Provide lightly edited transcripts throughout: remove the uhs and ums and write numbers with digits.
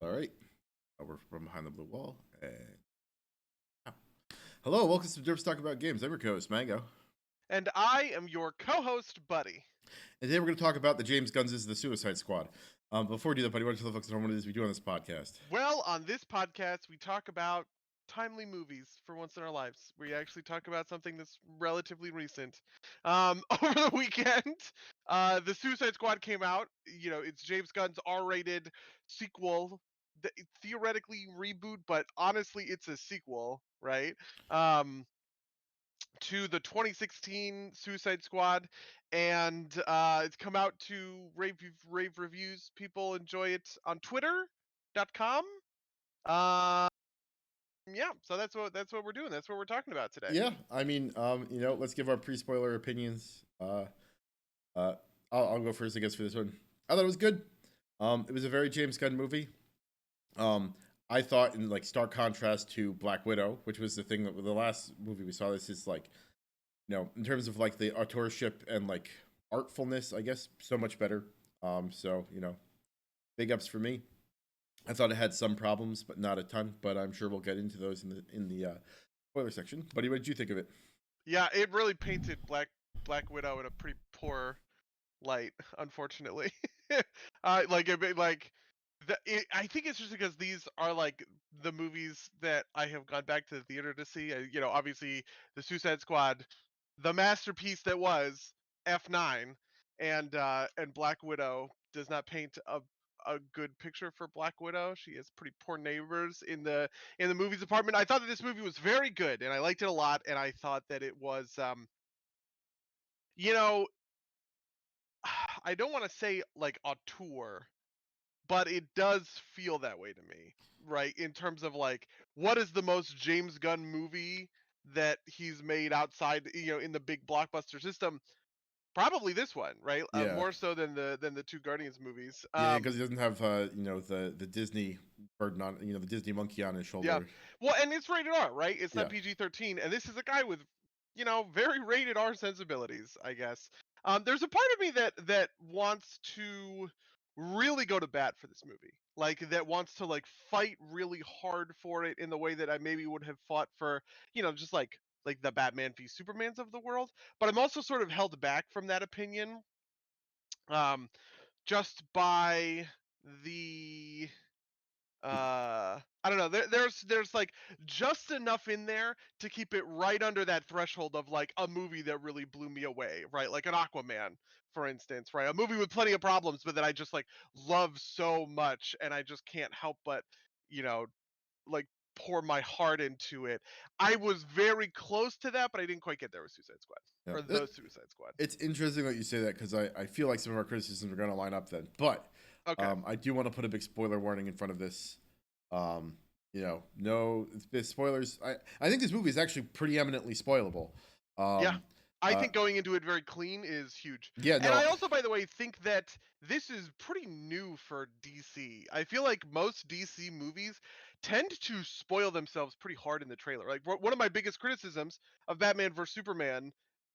All right. We're from behind the blue wall. And ah. Hello, welcome to Derps Talk About Games. I'm your co-host, Mango. And I am your co-host, Buddy. And today we're going to talk about the James Gunn's The Suicide Squad. Before we do that, buddy, why don't you tell the folks at home what it is we do on this podcast? Well, on this podcast, we talk about timely movies for once in our lives. We actually talk about something that's relatively recent. Over the weekend, the Suicide Squad came out. You know, it's James Gunn's R-rated sequel, theoretically reboot, but honestly, it's a sequel, right? Um, to the 2016 Suicide Squad, and it's come out to rave reviews. People enjoy it on Twitter.com. Uh, yeah, so that's what we're doing. That's what we're talking about today. Yeah, I mean, let's give our pre-spoiler opinions. Uh, I'll go first, I guess, for this one. I thought it was good. It was a very James Gunn movie. Um, I thought, in like stark contrast to Black Widow, which was the thing that the last movie we saw. This is like, in terms of like the authorship and like artfulness, I guess, so much better. So big ups for me. I thought it had some problems, but not a ton. But I'm sure we'll get into those in the spoiler section. Buddy, what did you think of it? Yeah, it really painted Black Widow in a pretty poor light, unfortunately. Like I think it's just because these are like the movies that I have gone back to the theater to see. Obviously the Suicide Squad, the masterpiece that was F9, and Black Widow does not paint a good picture for Black Widow. She has pretty poor neighbors in the movies department. I thought that this movie was very good and I liked it a lot, and I thought that it was you know I don't want to say like auteur, but it does feel that way to me, right? In terms of like, what is the most James Gunn movie that he's made outside, in the big blockbuster system? Probably this one, right? Yeah, More so than the two Guardians movies. yeah, because he doesn't have the Disney burden on the Disney monkey on his Yeah. shoulder. Well, and it's rated R, right? It's not Yeah, PG-13, and this is a guy with, very rated R sensibilities, I guess. There's a part of me that wants to really go to bat for this movie, like that wants to like fight really hard for it in the way that I maybe would have fought for, just like the Batman v Supermans of the world. But I'm also sort of held back from that opinion, um, just by the I don't know. There's like just enough in there to keep it right under that threshold of like a movie that really blew me away, right? Like an Aquaman, for instance, right? A movie with plenty of problems, but that I just like love so much, and I just can't help but, you know, like pour my heart into it. I was very close to that, but I didn't quite get there with Suicide Squad yeah. or the Suicide Squad. It's interesting that you say that because I feel like some of our criticisms are going to line up then. But Okay. I do want to put a big spoiler warning in front of this. Um, no spoilers. I think this movie is actually pretty eminently spoilable. Yeah. Um, I uh, think going into it very clean is huge. yeah, And no, I also, by the way, think that this is pretty new for DC. I feel like most DC movies tend to spoil themselves pretty hard in the trailer. Like one of my biggest criticisms of Batman vs Superman,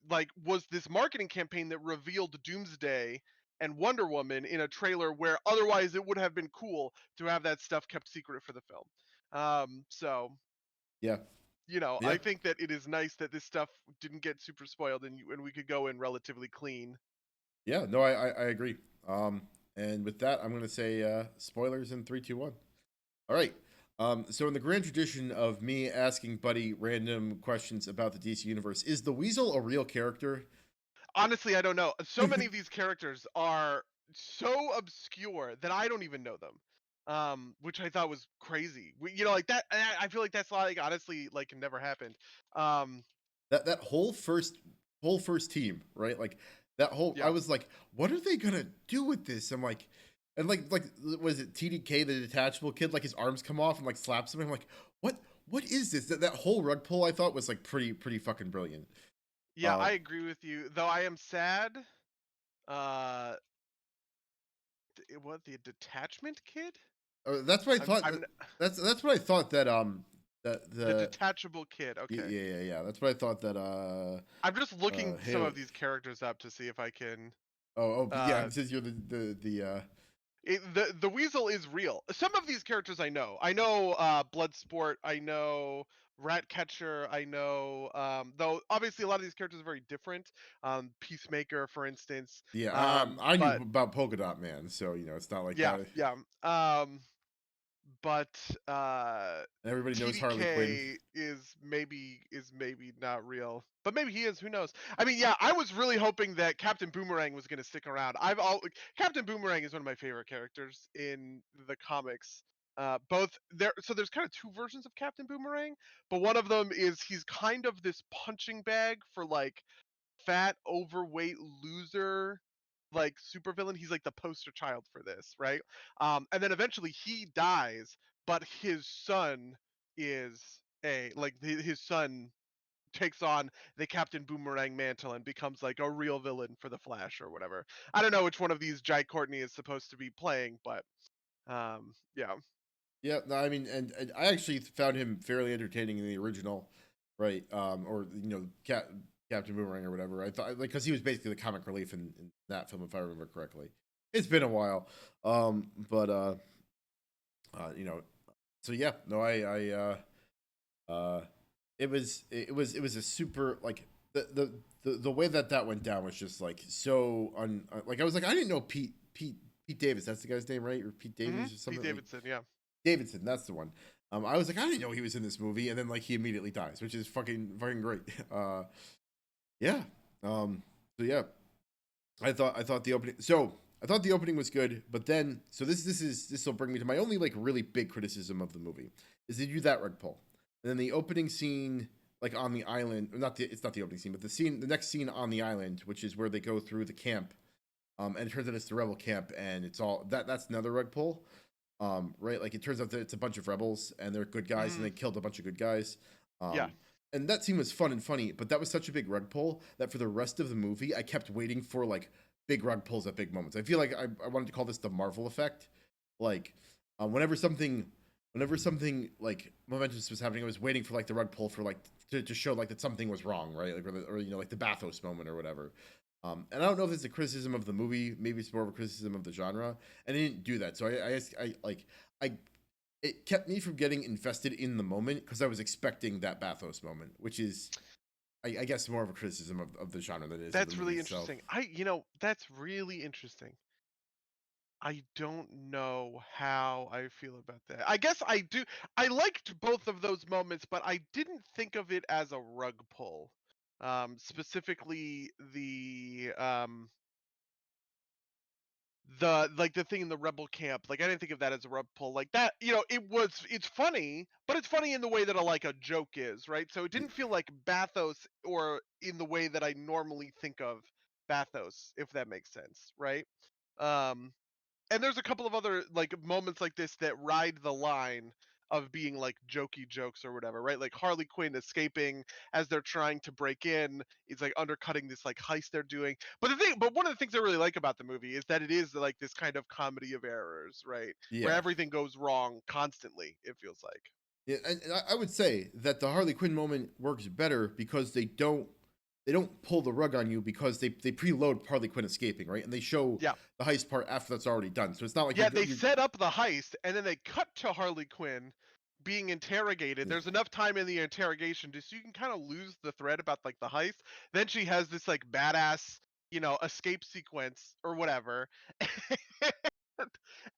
like, was this marketing campaign that revealed Doomsday and Wonder Woman in a trailer where otherwise it would have been cool to have that stuff kept secret for the film. So yeah, yeah, I think that it is nice that this stuff didn't get super spoiled, and we could go in relatively clean. yeah. No, I agree. And with that, I'm going to say spoilers in three, two, one. All right. So in the grand tradition of me asking Buddy random questions about the DC universe, is the Weasel a real character? Honestly, I don't know. So many of these characters are so obscure that I don't even know them. Which I thought was crazy. Like that. I feel like that's like honestly like never happened. Um, That whole first team, right? Like that whole I yeah. was like, what are they gonna do with this? I'm like, and like was it TDK, the detachable kid, like his arms come off and like slaps him? I'm like, what is this? That whole rug pull I thought was like pretty fucking brilliant. Yeah, Uh I agree with you. Though I am sad. Uh, what, the detachment kid? that's what I I'm thought. I'm That's what I thought that that the the detachable kid. Okay. yeah. That's what I thought that I'm just looking some Haley. of these characters up to see if I can. Oh yeah, Uh, since you're the The Weasel is real. Some of these characters I know. Bloodsport. I know Ratcatcher. I know though obviously a lot of these characters are very different. Peacemaker, for instance. Yeah, I knew But about Polka Dot Man, so it's not like yeah, that. yeah. But Everybody knows Harley Quinn. TDK is maybe not real, but maybe he is. Who knows? I mean, yeah, I was really hoping that Captain Boomerang was going to stick around. Captain Boomerang is one of my favorite characters in the comics. Both there, so there's kind of two versions of Captain Boomerang, but one of them is he's kind of this punching bag for like fat, overweight loser, like supervillain. He's like the poster child for this, right? And then eventually he dies, but his son is his son takes on the Captain Boomerang mantle and becomes like a real villain for the Flash or whatever. I don't know which one of these Jai Courtney is supposed to be playing, but yeah. Yeah, no, I mean, and I actually found him fairly entertaining in the original, right? Or Captain Boomerang or whatever. I thought like because he was basically the comic relief in that film, if I remember correctly. It's been a while, but you know, so yeah, no, it was a super like the way that went down was just like so like I was like I didn't know Pete Davis, that's the guy's name, right? Or Pete Davies or Pete something like Davidson, yeah. Davidson, that's the one. I was like, I didn't know he was in this movie, and then like he immediately dies, which is fucking great. Yeah. So yeah, I thought the opening. So I thought the opening was good, but then this will bring me to my only like really big criticism of the movie is they do that rug pull, and then the opening scene like on the island, it's not the opening scene, but the next scene on the island, which is where they go through the camp, and it turns out it's the rebel camp, and it's all that's another rug pull. Right? Like it turns out that it's a bunch of rebels and they're good guys and they killed a bunch of good guys. Yeah. And that scene was fun and funny, but that was such a big rug pull that for the rest of the movie, I kept waiting for like big rug pulls at big moments. I feel like I wanted to call this the Marvel effect. Like, whenever something like momentous was happening, I was waiting for like the rug pull for like to show like that something was wrong, right? Like, or like the bathos moment or whatever. And I don't know if it's a criticism of the movie. Maybe it's more of a criticism of the genre. And it didn't do that. So I it kept me from getting invested in the moment because I was expecting that bathos moment, which is, I guess, more of a criticism of the genre than it is of the That's movie really itself. interesting. That's really interesting. I don't know how I feel about that. I guess I do. I liked both of those moments, but I didn't think of it as a rug pull. Specifically the thing in the rebel camp. Like I didn't think of that as a rug pull. Like that, it's funny, but it's funny in the way that a joke is, right? So it didn't feel like bathos or in the way that I normally think of bathos, if that makes sense, right? Um and there's a couple of other like moments like this that ride the line of being like jokey jokes or whatever, right? Like Harley Quinn escaping as they're trying to break in, it's like undercutting this like heist they're doing. But one of the things I really like about the movie is that it is like this kind of comedy of errors, right? Where Yeah. everything goes wrong constantly, it feels like. Yeah, and I would say that the Harley Quinn moment works better because they don't pull the rug on you because they preload Harley Quinn escaping, right? And they show Yeah. the heist part after that's already done. So it's not like Yeah, they set up the heist and then they cut to Harley Quinn being interrogated. There's enough time in the interrogation just so you can kind of lose the thread about like the heist. Then she has this like badass, escape sequence or whatever.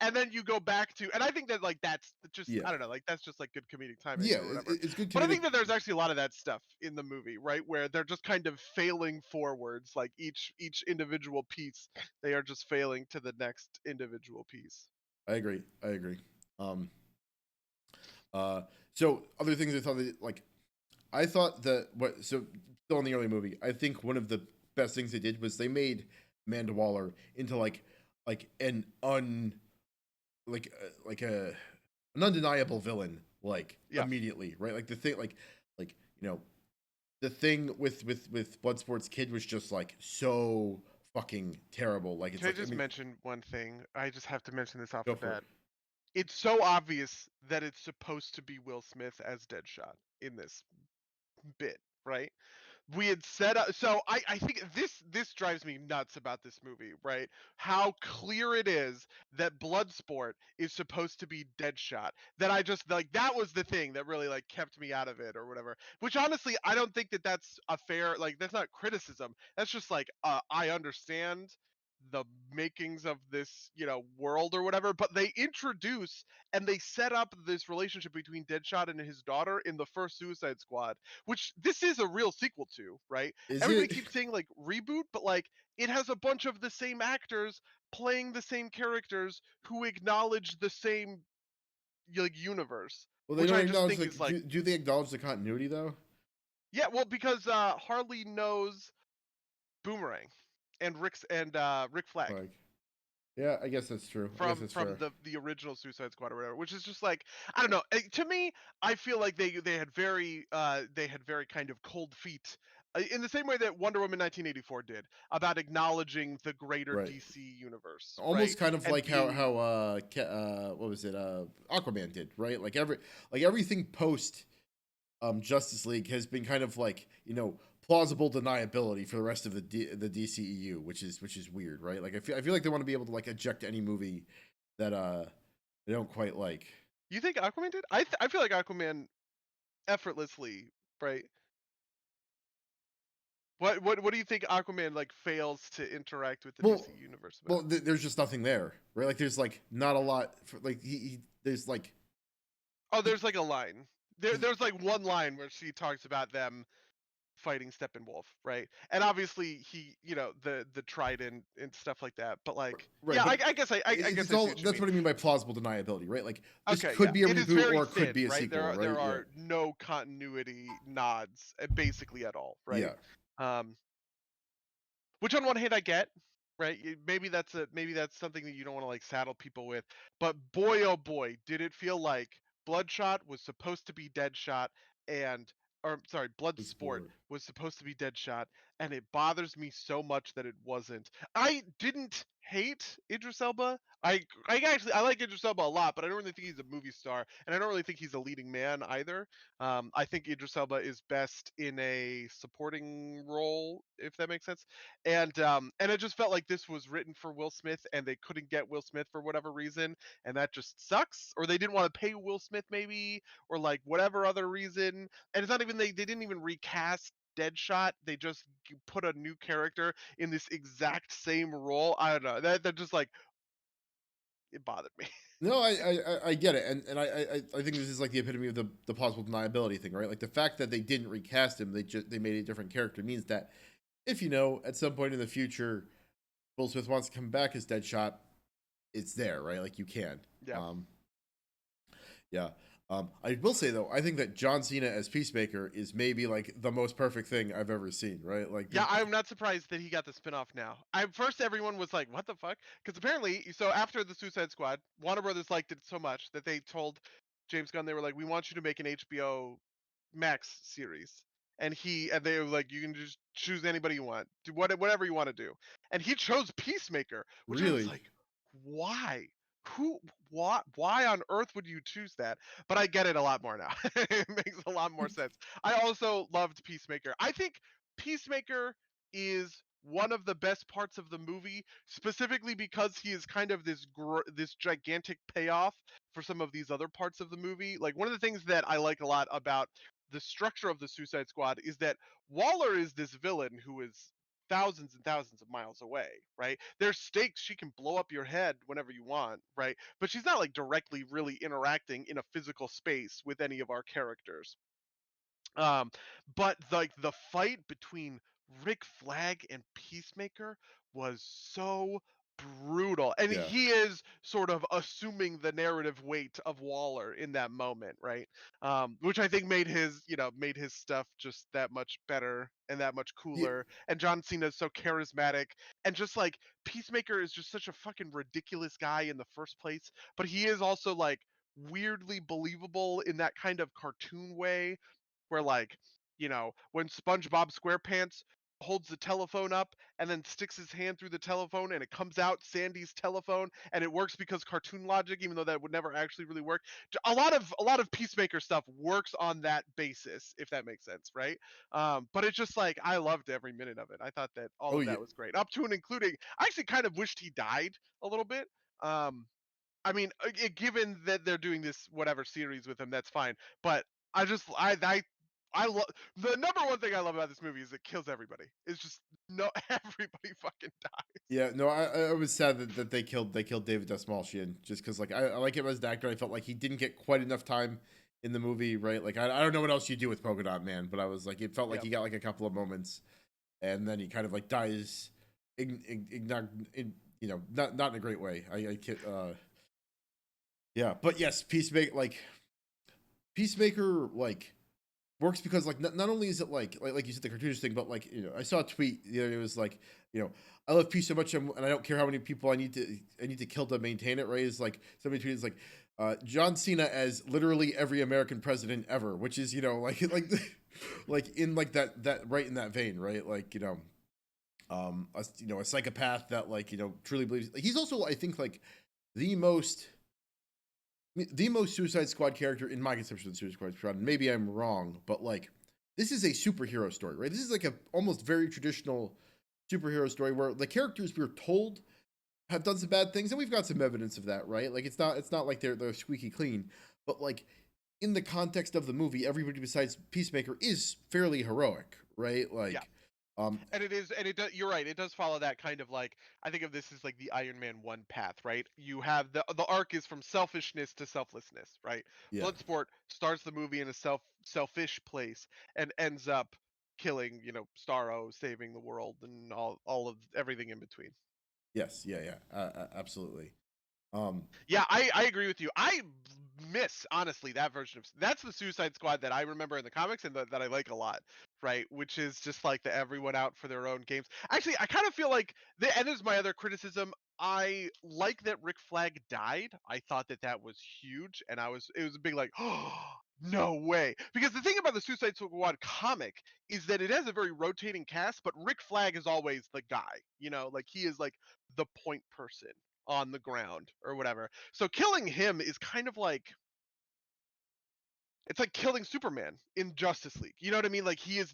And then you go back to, and I think that like that's just, yeah, I don't know, like that's just like good comedic timing yeah, or whatever. it's good But I comedic. think that there's actually a lot of that stuff in the movie, right? Where they're just kind of failing forwards, like each individual piece, they are just failing to the next individual piece. I agree. Um, uh, so other things I thought that like I thought that what so still in the early movie, I think one of the best things they did was they made Amanda Waller into like an like an undeniable villain like Yeah. immediately, right? Like the thing like the thing with Bloodsport's kid was just like so fucking terrible. Like it's Can I like I just mean, mention one thing? I just have to mention this off go the for it. bat. It's so obvious that it's supposed to be Will Smith as Deadshot in this bit, right? we had set up, so I think this drives me nuts about this movie, right? How clear it is that Bloodsport is supposed to be Deadshot. That I just like, that was the thing that really like kept me out of it or whatever. Which honestly, I don't think that that's a fair, like, that's not criticism. That's just like, I understand the makings of this, world or whatever, but they introduce and they set up this relationship between Deadshot and his daughter in the first Suicide Squad, which this is a real sequel to, right? Is Everybody it? keeps saying like reboot, but like it has a bunch of the same actors playing the same characters who acknowledge the same like universe, Well, they which don't I just acknowledge think the. is like, Do they acknowledge the continuity though? yeah, well, because Harley knows Boomerang and Rick Flag Like, yeah, I guess that's true. I guess from that's fair. the original Suicide Squad or whatever, which is just like, I don't know. To me, I feel like they had very kind of cold feet, in the same way that Wonder Woman 1984 did, about acknowledging the greater Right. DC universe, right? Almost kind of And like how being, what was it, Aquaman did, right? Like everything post Justice League has been kind of like, plausible deniability for the rest of the DCEU, which is weird, right? Like I feel like they want to be able to like eject any movie that they don't quite like. you think Aquaman did? I feel like Aquaman effortlessly, right? What do you think Aquaman like fails to interact with the Well, DC universe about? there's just nothing there, right? Like there's like not a lot for, like there's like Oh, he, there's like a line. There's like one line where she talks about them fighting Steppenwolf, right? And obviously he, the trident and stuff like that. But like, right, yeah, but I it's guess I see all what you that's mean. what I mean by plausible deniability, right? Like this Okay, could yeah, be a it is reboot very or it could thin, be a right? sequel, There right? Yeah, are no continuity nods, basically at all, right? yeah, Um, which on one hand I get, right? Maybe that's something that you don't want to like saddle people with. But boy, oh boy, did it feel like Bloodshot was supposed to be Deadshot, and or sorry, it's Bloodsport sport. was supposed to be Deadshot, and it bothers me so much that it wasn't. I didn't hate Idris Elba. I like Idris Elba a lot, but I don't really think he's a movie star, and I don't really think he's a leading man either. I think Idris Elba is best in a supporting role, if that makes sense. And it just felt like this was written for Will Smith, and they couldn't get Will Smith for whatever reason, and that just sucks. Or they didn't want to pay Will Smith, maybe, or like whatever other reason. And it's not even they didn't even recast Deadshot. They just put a new character in this exact same role. I don't know. That just like, it bothered me. No, I get it, and I think this is like the epitome of the plausible deniability thing, right? Like the fact that they didn't recast him, they made a different character means that if at some point in the future Will Smith wants to come back as Deadshot, it's there, right? Like you can. Yeah. Um, yeah. I will say though, I think that John Cena as Peacemaker is maybe like the most perfect thing I've ever seen, right? Like Yeah, I'm not surprised that he got the spinoff now. At first, everyone was like, "What the fuck?" Because apparently, so after the Suicide Squad, Warner Brothers liked it so much that they told James Gunn, they were like, "We want you to make an HBO Max series," and they were like, "You can just choose anybody you want, do whatever you want to do," and he chose Peacemaker, which I was really, like, "Why? Who? Why on earth would you choose that?" But I get it a lot more now. It makes a lot more sense. I also loved Peacemaker. I think Peacemaker is one of the best parts of the movie, specifically because he is kind of this gigantic payoff for some of these other parts of the movie. Like, one of the things that I like a lot about the structure of the Suicide Squad is that Waller is this villain who is thousands and thousands of miles away, right? There's stakes. She can blow up your head whenever you want, right? But she's not like directly really interacting in a physical space with any of our characters. Um, but like the fight between Rick Flag and Peacemaker was so brutal. And yeah, he is sort of assuming the narrative weight of Waller in that moment, right? Which I think made his stuff just that much better and that much yeah, cooler. And John Cena is so charismatic, and just like Peacemaker is just such a fucking ridiculous guy in the first place, but he is also like weirdly believable in that kind of cartoon way where, like, when SpongeBob SquarePants holds the telephone up and then sticks his hand through the telephone and it comes out Sandy's telephone and it works because cartoon logic, even though that would never actually really work. A lot of Peacemaker stuff works on that basis, if that makes sense, right? But it's just like I loved every minute of it. I thought that all Oh of yeah, that was great, up to and including. I actually kind of wished he died a little bit. Um, I mean, given that they're doing this whatever series with him, that's fine. But I just I love the number one thing I love about this movie is it kills everybody. It's just no everybody fucking dies. yeah. No, I was sad that they killed David Dastmalchian just because like I like him as an actor. I felt like he didn't get quite enough time in the movie, right? Like I don't know what else you do with Polka Dot Man, but I was like it felt like Yep. he got like a couple of moments, and then he kind of like dies, not in a great way. I kid, yeah, but yes, Peacemaker like works because like not only is it like you said the cartoonish thing, but like I saw a tweet the other day. It was like I love peace so much, and I don't care how many people I need to kill to maintain it. Right? Is like somebody tweeted like John Cena as literally every American president ever, which is like in like that right in that vein, right? Like a psychopath that like truly believes. Like, he's also I think like the most the most Suicide Squad character in my conception of Suicide Squad. Maybe I'm wrong, but like this is a superhero story, right? This is like a almost very traditional superhero story where the characters we're told have done some bad things, and we've got some evidence of that, right? Like it's not like they're squeaky clean, but like in the context of the movie, everybody besides Peacemaker is fairly heroic, right? Yeah. Like, um, And it is, and it does. You're right. It does follow that kind of like I think of this as like the Iron Man one path, right? You have the arc is from selfishness to selflessness, right? yeah, Bloodsport starts the movie in a selfish place and ends up killing, Starro, saving the world, and all of everything in between. yes, yeah, yeah, absolutely. Um, Yeah, I agree with you. I miss honestly that version of that's the Suicide Squad that I remember in the comics and that I like a lot, right? Which is just like the everyone out for their own games. Actually, I kind of feel like and this is my other criticism. I like that Rick Flag died. I thought that that was huge, and it was a big like, oh no way. Because the thing about the Suicide Squad comic is that it has a very rotating cast, but Rick Flag is always the guy. Like he is like the point person on the ground or whatever. So killing him is kind of like it's like killing Superman in Justice League. You know what I mean? Like he's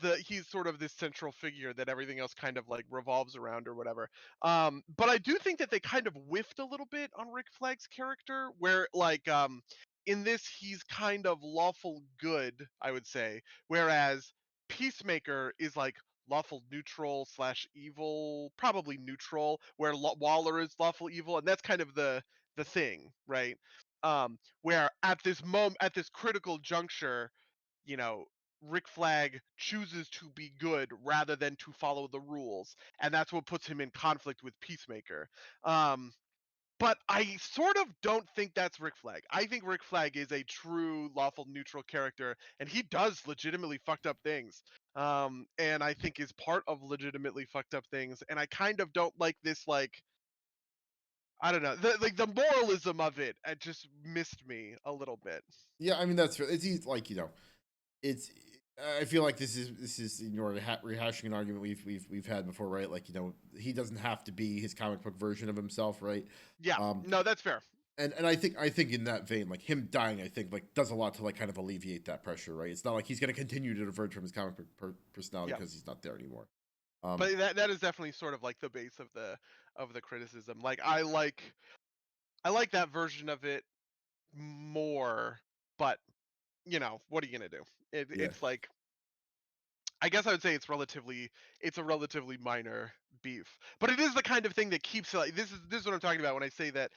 sort of this central figure that everything else kind of like revolves around or whatever. But I do think that they kind of whiffed a little bit on Rick Flag's character, where like in this he's kind of lawful good, I would say, whereas Peacemaker is like lawful neutral slash evil, probably neutral, where Waller is lawful evil, and that's kind of the thing, right? Where at this critical juncture, you know, Rick Flag chooses to be good rather than to follow the rules, and that's what puts him in conflict with Peacemaker. Um, but I sort of don't think that's Rick Flag. I think Rick Flag is a true lawful neutral character, and he does legitimately fucked up things. And I think is part of legitimately fucked up things. And I kind of don't like this like I don't know. The moralism of it just missed me a little bit. yeah, I mean that's fair. It's like it's I feel like this is rehashing an argument we've had before, right? Like he doesn't have to be his comic book version of himself, right? Yeah, Um, no, that's fair. and I think in that vein, like him dying, I think like does a lot to like kind of alleviate that pressure, right? It's not like he's going to continue to diverge from his comic book personality Yeah, because he's not there anymore. Um, but that is definitely sort of like the base of the criticism. Like I like that version of it more, but what are you gonna do? yeah, It's like I guess I would say it's a relatively minor beef, but it is the kind of thing that keeps it like this is what I'm talking about when I say that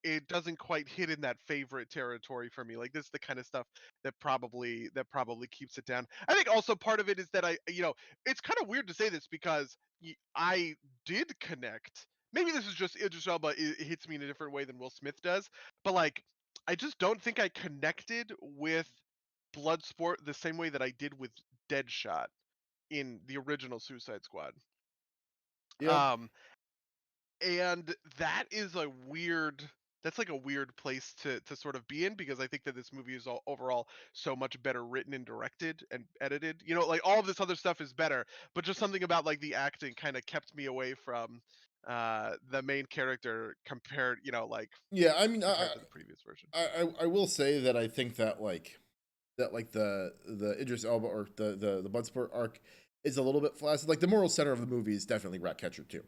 it doesn't quite hit in that favorite territory for me. Like this is the kind of stuff that probably keeps it down. I think also part of it is that it's kind of weird to say this because I did connect. Maybe this is just Idris Elba. It hits me in a different way than Will Smith does, but like I just don't think I connected with Bloodsport the same way that I did with Deadshot in the original Suicide Squad. yeah, Um, and that is a weird. that's like a weird place to sort of be in, because I think that this movie is overall so much better written and directed and edited. Like all of this other stuff is better, but just something about like the acting kind of kept me away from the main character compared, like Yeah, I mean, compared to the previous version. I will say that I think that like the Idris Elba or the Bloodsport arc is a little bit flaccid. Like the moral center of the movie is definitely Ratcatcher too.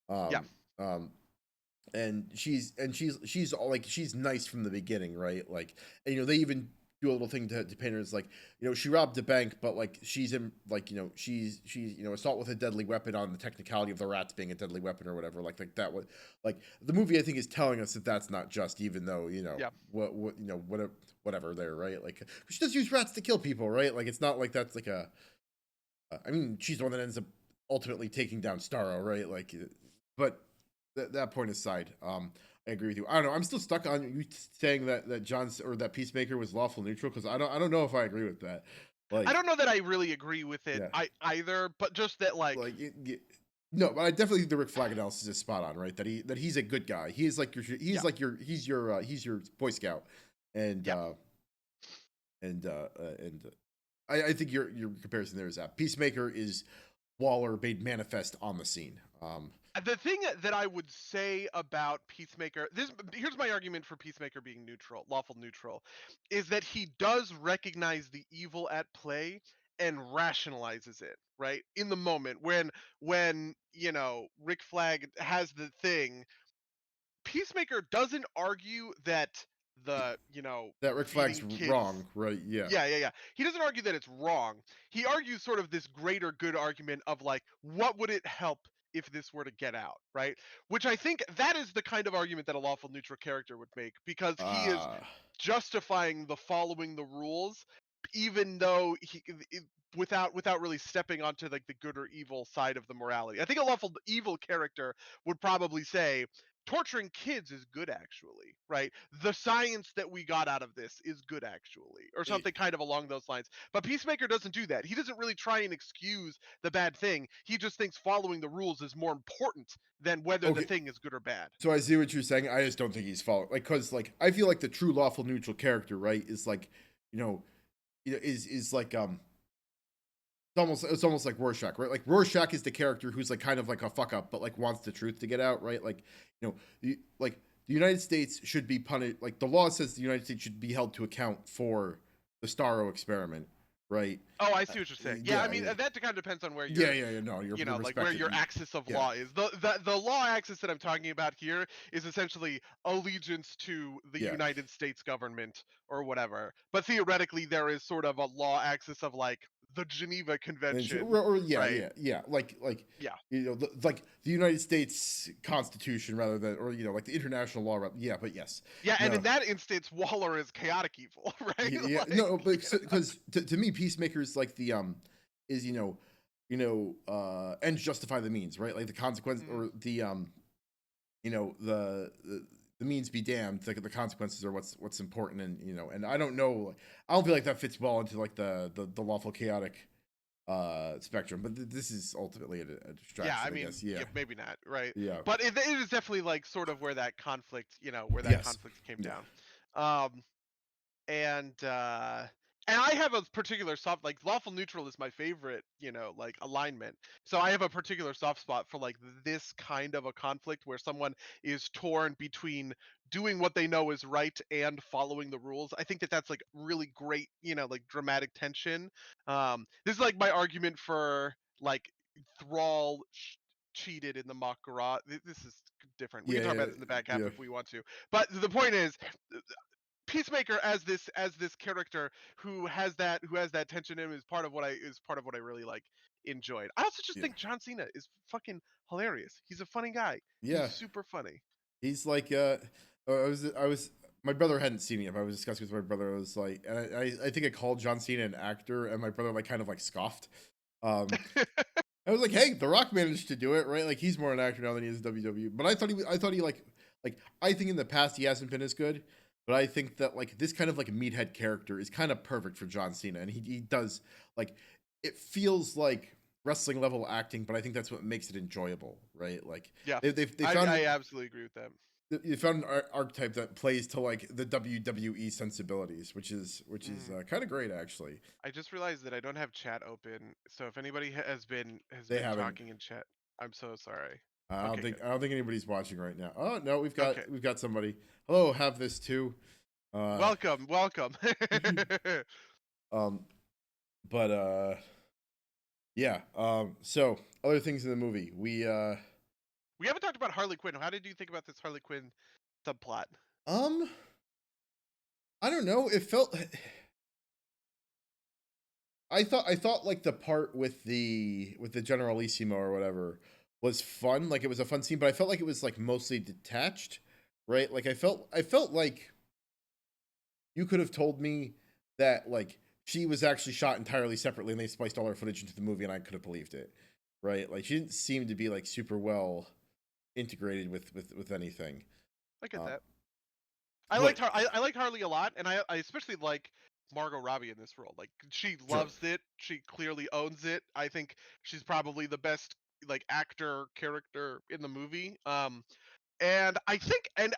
Yeah. Um, and she's all like she's nice from the beginning, right? Like, and they even do a little thing to paint her as like, she robbed a bank, but like she's in like, she's assault with a deadly weapon on the technicality of the rats being a deadly weapon or whatever. Like that was like the movie I think is telling us that that's not just, even though Yeah. whatever there, right? Like she does use rats to kill people, right? Like it's not like that's like I mean, she's the one that ends up ultimately taking down Starro, right? Like, but that point aside, I agree with you. I don't know. I'm still stuck on you saying that John's or that Peacemaker was lawful neutral, because I don't know if I agree with that. I Like, don't know that I really agree with it yeah, either, but just that like no, but I definitely think the Rick Flag analysis is spot on, right? That he's a good guy. He's like yeah. he's your Boy Scout, and Yeah. I think your comparison there is that Peacemaker is Waller made manifest on the scene. The thing that I would say about Peacemaker, here's my argument for Peacemaker being neutral, lawful neutral, is that he does recognize the evil at play and rationalizes it, right? In the moment when Rick Flag has the thing, Peacemaker doesn't argue that the, That Rick Flag's feeding kids. wrong, right? Yeah. Yeah, yeah, yeah. He doesn't argue that it's wrong. He argues sort of this greater good argument of like, what would it help if this were to get out, right? Which I think that is the kind of argument that a lawful neutral character would make, because he is Uh justifying the following the rules, even though without really stepping onto like the good or evil side of the morality. I think a lawful evil character would probably say torturing kids is good actually, right? The science that we got out of this is good actually, or it, something kind of along those lines. But Peacemaker doesn't do that. He doesn't really try and excuse the bad thing. He just thinks following the rules is more important than whether the okay. thing is good or bad. So I see what you're saying. I just don't think he's following, like, because like I feel like the true lawful neutral character, right, is like, you know, is like it's almost like Rorschach, right? Like Rorschach is the character who's like kind of like a fuck up, but like wants the truth to get out, right? Like, like the United States should be punished. Like the law says the United States should be held to account for the Starro experiment, right? Oh, I see what you're saying. Yeah, I Yeah, mean yeah, that kind of depends on where yeah. No, you're like where respected. your axis of Yeah, law is. The law axis that I'm talking about here is essentially allegiance to the yeah. United States government or whatever. But theoretically, there is sort of a law axis of like the Geneva And Convention, yeah, right? yeah. Like Yeah. like the United States Constitution rather than, or like the international law. Yeah, but yes, Yeah, and in no, that instance, Waller is chaotic evil, right? yeah, Like, no, but because to me, Peacemaker is like the is ends justify the means, right? Like the consequence, mhm. or the the means be damned. Like the consequences are what's important, and and I don't know. I don't feel like that fits well into like the lawful chaotic spectrum, but this is ultimately a Yeah, I distraction, I mean, guess. Yeah, yeah, maybe not, right? yeah, But it is definitely like sort of where that conflict, where that yes, conflict came yeah, down. Um, and I have a particular soft, like lawful neutral is my favorite, like alignment. So I have a particular soft spot for like this kind of a conflict where someone is torn between doing what they know is right and following the rules. I think that that's like really great, like dramatic tension. This is like my argument for like Thrall cheated in the Makara. This is different. We yeah, can talk yeah, about this in the back half yeah. if we want to. But the point is, Peacemaker as this character who has that tension in him is part of what I really like enjoyed. I also just Yeah. think John Cena is fucking hilarious. He's a funny guy. He's Yeah. super funny. He's like I was my brother hadn't seen it yet, but I was discussing with my brother. I was like, and I think I called John Cena an actor, and my brother like kind of like scoffed. Um, I was like, hey, The Rock managed to do it, right? Like he's more an actor now than he is in WWE. But I thought he like I think in the past he hasn't been as good. But I think that like this kind of like meathead character is kind of perfect for John Cena, and he does like it feels like wrestling level acting, but I think that's what makes it enjoyable, right? Like Yeah, they I found absolutely agree with that. You found an archetype that plays to like the WWE sensibilities, which is Mm. kind of great actually. I just realized that I don't have chat open, so if anybody has They been haven't. talking in chat, I'm so sorry. I don't Okay, think good. I don't think anybody's watching right now. Oh no, Okay. we've got somebody. Hello, have this too. Uh, Welcome, welcome. um, but yeah. So other things in the movie, We haven't talked about Harley Quinn. How did you think about this Harley Quinn subplot? um, I don't know. It felt. I thought like the part with the Generalissimo or whatever was fun. Like it was a fun scene, but I felt like it was like mostly detached, right? Like I felt like you could have told me that like she was actually shot entirely separately and they spliced all her footage into the movie and I could have believed it, right? Like she didn't seem to be like super well integrated with anything. I get Um, that. I but liked I like Harley a lot, and I especially like Margot Robbie in this role. Like she sure, loves it. She clearly owns it. I think she's probably the best like actor character in the movie. And I think and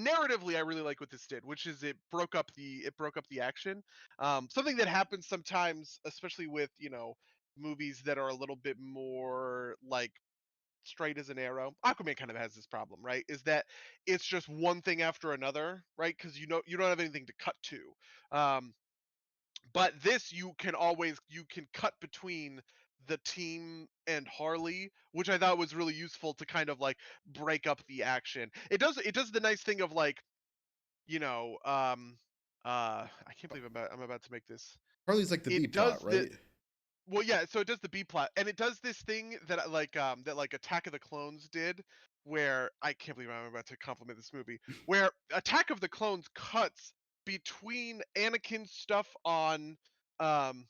narratively I really like what this did, which is it broke up the action. Something that happens sometimes, especially with movies that are a little bit more like straight as an arrow. Aquaman kind of has this problem, right? Is that it's just one thing after another, right? Because you don't have anything to cut to. Um, but this you can cut between the team and Harley, which I thought was really useful to kind of like break up the action. It does the nice thing of like you know I can't believe I'm about to make this. Harley's like the B It does plot, the right? Well, yeah, so it does the B plot, and it does this thing that that like Attack of the Clones did, where I can't believe I'm about to compliment this movie, where Attack of the Clones cuts between Anakin's stuff on, um,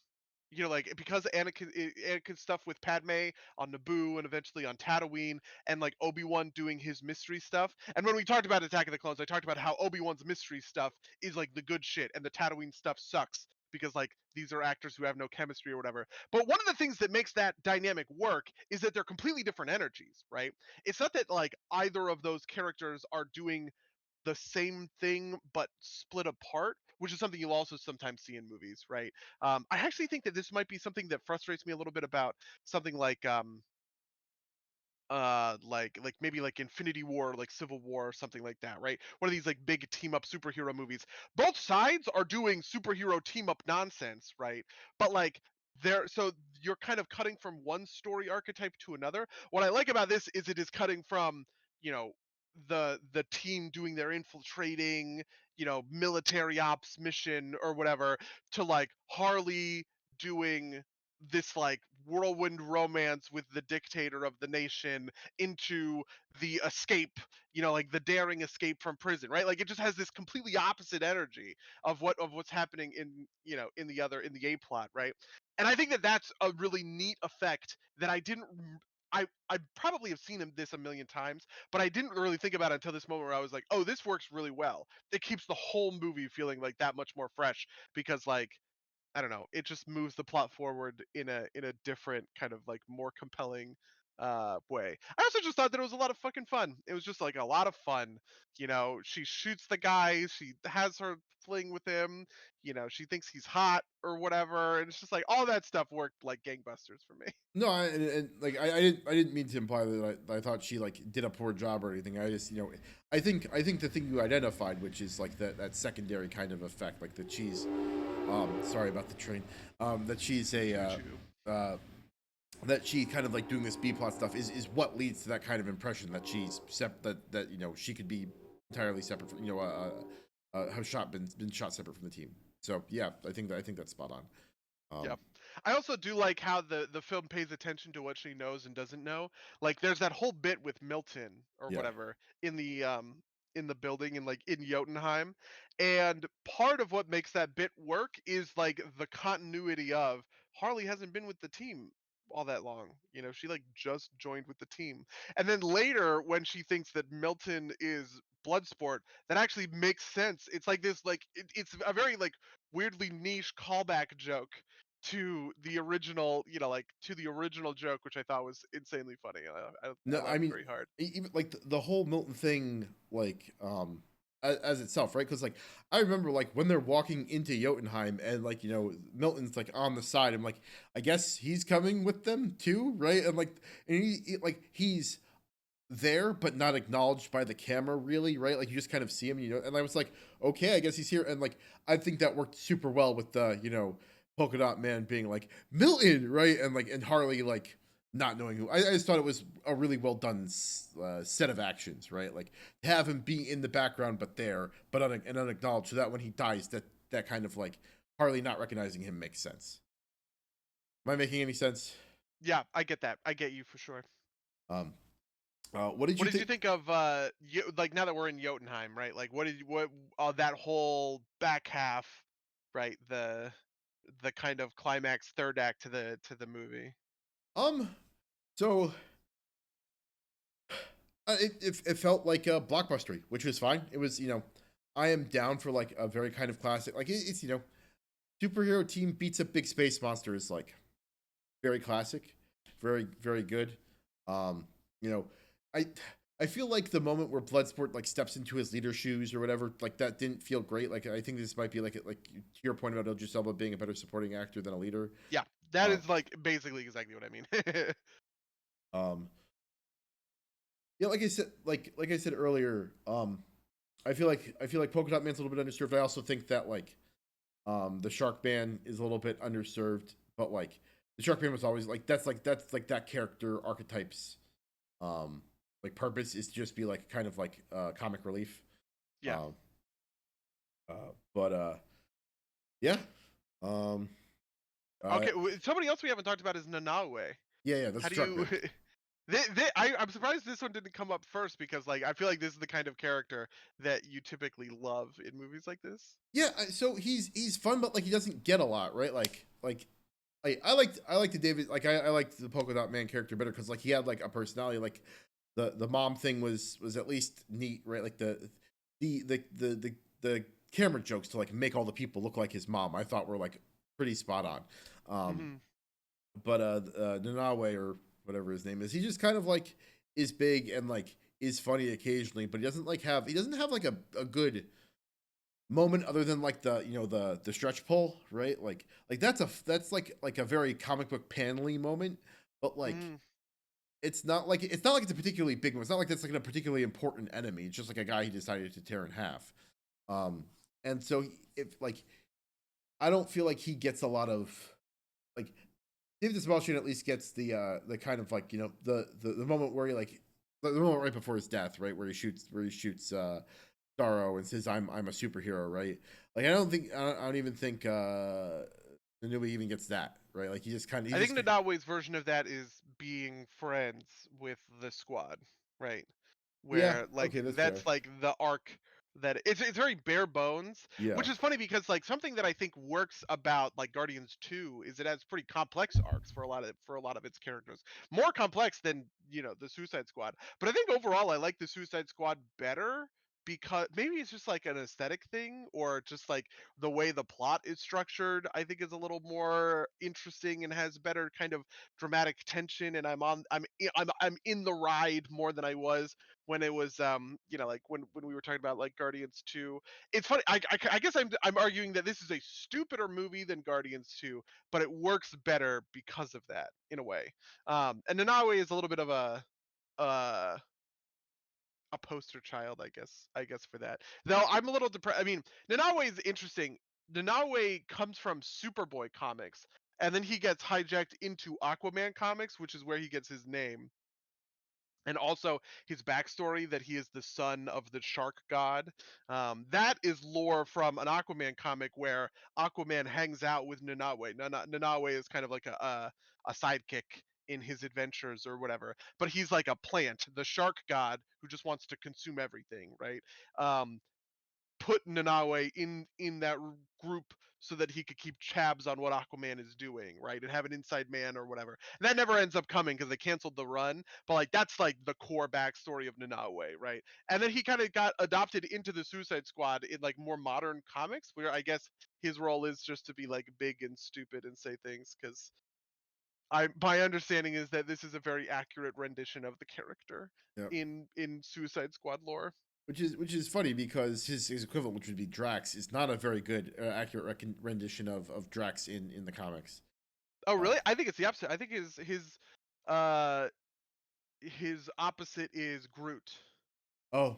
like because Anakin's stuff with Padme on Naboo and eventually on Tatooine, and like Obi-Wan doing his mystery stuff. And when we talked about Attack of the Clones, I talked about how Obi-Wan's mystery stuff is like the good shit, and the Tatooine stuff sucks because like these are actors who have no chemistry or whatever. But one of the things that makes that dynamic work is that they're completely different energies, right? It's not that like either of those characters are doing the same thing but split apart, which is something you'll also sometimes see in movies, right? I actually think that this might be something that frustrates me a little bit about something like maybe like Infinity War, like Civil War or something like that, right? One of these like big team up superhero movies. Both sides are doing superhero team up nonsense, right? But like so you're kind of cutting from one story archetype to another. What I like about this is it is cutting from, you know, the team doing their infiltrating, military ops mission or whatever, to like Harley doing this like whirlwind romance with the dictator of the nation, into the escape, like the daring escape from prison, right? Like it just has this completely opposite energy of what's happening in, in the A plot, right? And I think that that's a really neat effect that I didn't I probably have seen this a million times, but I didn't really think about it until this moment where I was like, oh, this works really well. It keeps the whole movie feeling like that much more fresh, because like I don't know, it just moves the plot forward in a different kind of like more compelling way. I also just thought that it was a lot of fucking fun. It was just like a lot of fun. She shoots the guy, she has her fling with him, she thinks he's hot or whatever, and it's just like all that stuff worked like gangbusters for me. No, like I didn't mean to imply that I thought she like did a poor job or anything. I just I think the thing you identified, which is like that secondary kind of effect, like that she's sorry about the train, that she's a Choo choo. that she kind of like doing this B plot stuff is what leads to that kind of impression that she's that she could be entirely separate from have shot been shot separate from the team. So yeah, I think that's spot on. Yeah. Um, I also do like how the film pays attention to what she knows and doesn't know. Like there's that whole bit with Milton or yeah, whatever in the building in like in Jotunheim. And part of what makes that bit work is like the continuity of Harley hasn't been with the team all that long. She like just joined with the team. And then later when she thinks that Milton is Bloodsport, that actually makes sense. It's like this like it's a very like weirdly niche callback joke to the original, like to the original joke, which I thought was insanely funny. I No, I laughed mean, very hard. even like the whole Milton thing, like as itself, right? Because like I remember like when they're walking into Jotunheim and like Milton's like on the side. I'm like, I guess he's coming with them too, right? And like, and like he's there but not acknowledged by the camera really, right? Like you just kind of see him, and I was like, okay, I guess he's here. And like I think that worked super well with the polka dot man being like Milton, right? And like and Harley like not knowing who. I just thought it was a really well done set of actions, right? Like have him be in the background but there but and unacknowledged, so that when he dies, that kind of like Harley not recognizing him makes sense. Am I making any sense? Yeah, I get that. I get you for sure. um what did What you did you think? think of like now that we're in Jotunheim, right? Like what that whole back half, right? The kind of climax third act to the movie. um so it felt like a blockbustery, which was fine. It was, I am down for like a very kind of classic, like it's, superhero team beats a big space monster is like very classic, very good. Um, you know, I I feel like the moment where Bloodsport like steps into his leader shoes or whatever, like that didn't feel great. Like I think this might be like to your point about Idris Elba being a better supporting actor than a leader. Yeah, that Um, is like basically exactly what I mean. um, yeah, like I said earlier, I feel like Polka Dot Man's a little bit underserved. I also think that like the Shark Man is a little bit underserved, but like the Shark Man was always like that's like that character archetypes um like purpose is to just be like kind of like comic relief. Yeah. Um but yeah. Um Okay, somebody else we haven't talked about is Nanaue. yeah, that's How do Shark you? Man. I'm surprised this one didn't come up first because like I feel like this is the kind of character that you typically love in movies like this. Yeah, so he's fun, but like he doesn't get a lot, right? I like the David, like I liked the Polka Dot Man character better because like he had like a personality. Like the mom thing was at least neat, right? Like the camera jokes to like make all the people look like his mom, I thought were like pretty spot on. Um, Hmm. but Nanawe or whatever his name is, he just kind of like is big and like is funny occasionally, but he doesn't have like a good moment other than like the stretch pull, right? Like that's like a very comic book panely moment, but like Mm. it's not like it's a particularly big one. It's not like that's like a particularly important enemy. It's just like a guy he decided to tear in half. Um, and so if like I don't feel like he gets a lot of like David Sebastian at least gets the kind of like the moment where he like the moment right before his death, right, where he shoots Starro and says I'm a superhero, right? Like I don't even think Nui even gets that, right? Like he I think just Nanaue's version of that is being friends with the squad, right? yeah, Where like okay, that's fair. that's like the arc that it's very bare bones, Yeah. which is funny because like something that I think works about like Guardians 2 is it has pretty complex arcs for a lot of its characters. More complex than, the Suicide Squad. But I think overall I like the Suicide Squad better because maybe it's just like an aesthetic thing or just like the way the plot is structured I think is a little more interesting and has better kind of dramatic tension and I'm in the ride more than I was when it was like when we were talking about like Guardians 2. It's funny I guess I'm arguing that this is a stupider movie than Guardians 2, but it works better because of that in a way. And Nanawe is a little bit of uh a poster child, I guess for that. Though I'm a little depressed. I mean, Nanaue is interesting. Nanaue comes from Superboy comics, and then he gets hijacked into Aquaman comics, which is where he gets his name. And also his backstory that he is the son of the shark god. That is lore from an Aquaman comic where Aquaman hangs out with Nanaue. Nanaue is kind of like a sidekick in his adventures or whatever. But he's like a plant, the shark god who just wants to consume everything, right? Um, put Nanaue in that group so that he could keep tabs on what Aquaman is doing, right? And have an inside man or whatever. And that never ends up coming because they canceled the run. But like that's like the core backstory of Nanaue, right? And then he kind of got adopted into the Suicide Squad in like more modern comics, where I guess his role is just to be like big and stupid and say things. Because my understanding is that this is a very accurate rendition of the character Yeah. in Suicide Squad lore. Which is funny because his equivalent, which would be Drax, is not a very good accurate rendition of Drax in the comics. Oh, Uh, really? I think it's the opposite. I think uh his opposite is Groot. oh,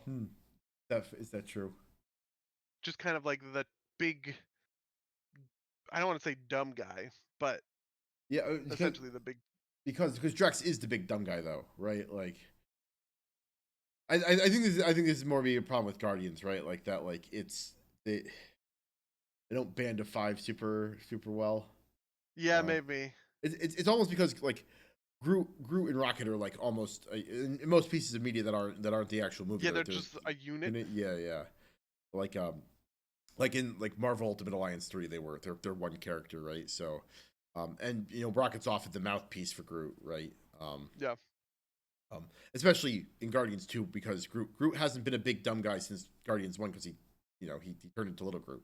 is that true? Just kind of like the big, I don't want to say dumb guy, but Yeah, essentially the big. because Drax is the big dumb guy though, right? Like I think this is more be a problem with Guardians, right? Like that, like they don't band to five super well. Yeah, Uh, maybe. it's almost because like Groot and Rocket are like almost in most pieces of media that aren't the actual movie. Yeah, they're Right? just a unit. Yeah, yeah. Like like in like Marvel Ultimate Alliance 3, they're one character, right? So, and Rocket's off at the mouthpiece for Groot, right? Yeah, Um, especially in Guardians 2 because Groot hasn't been a big dumb guy since Guardians 1 because he turned into Little Groot.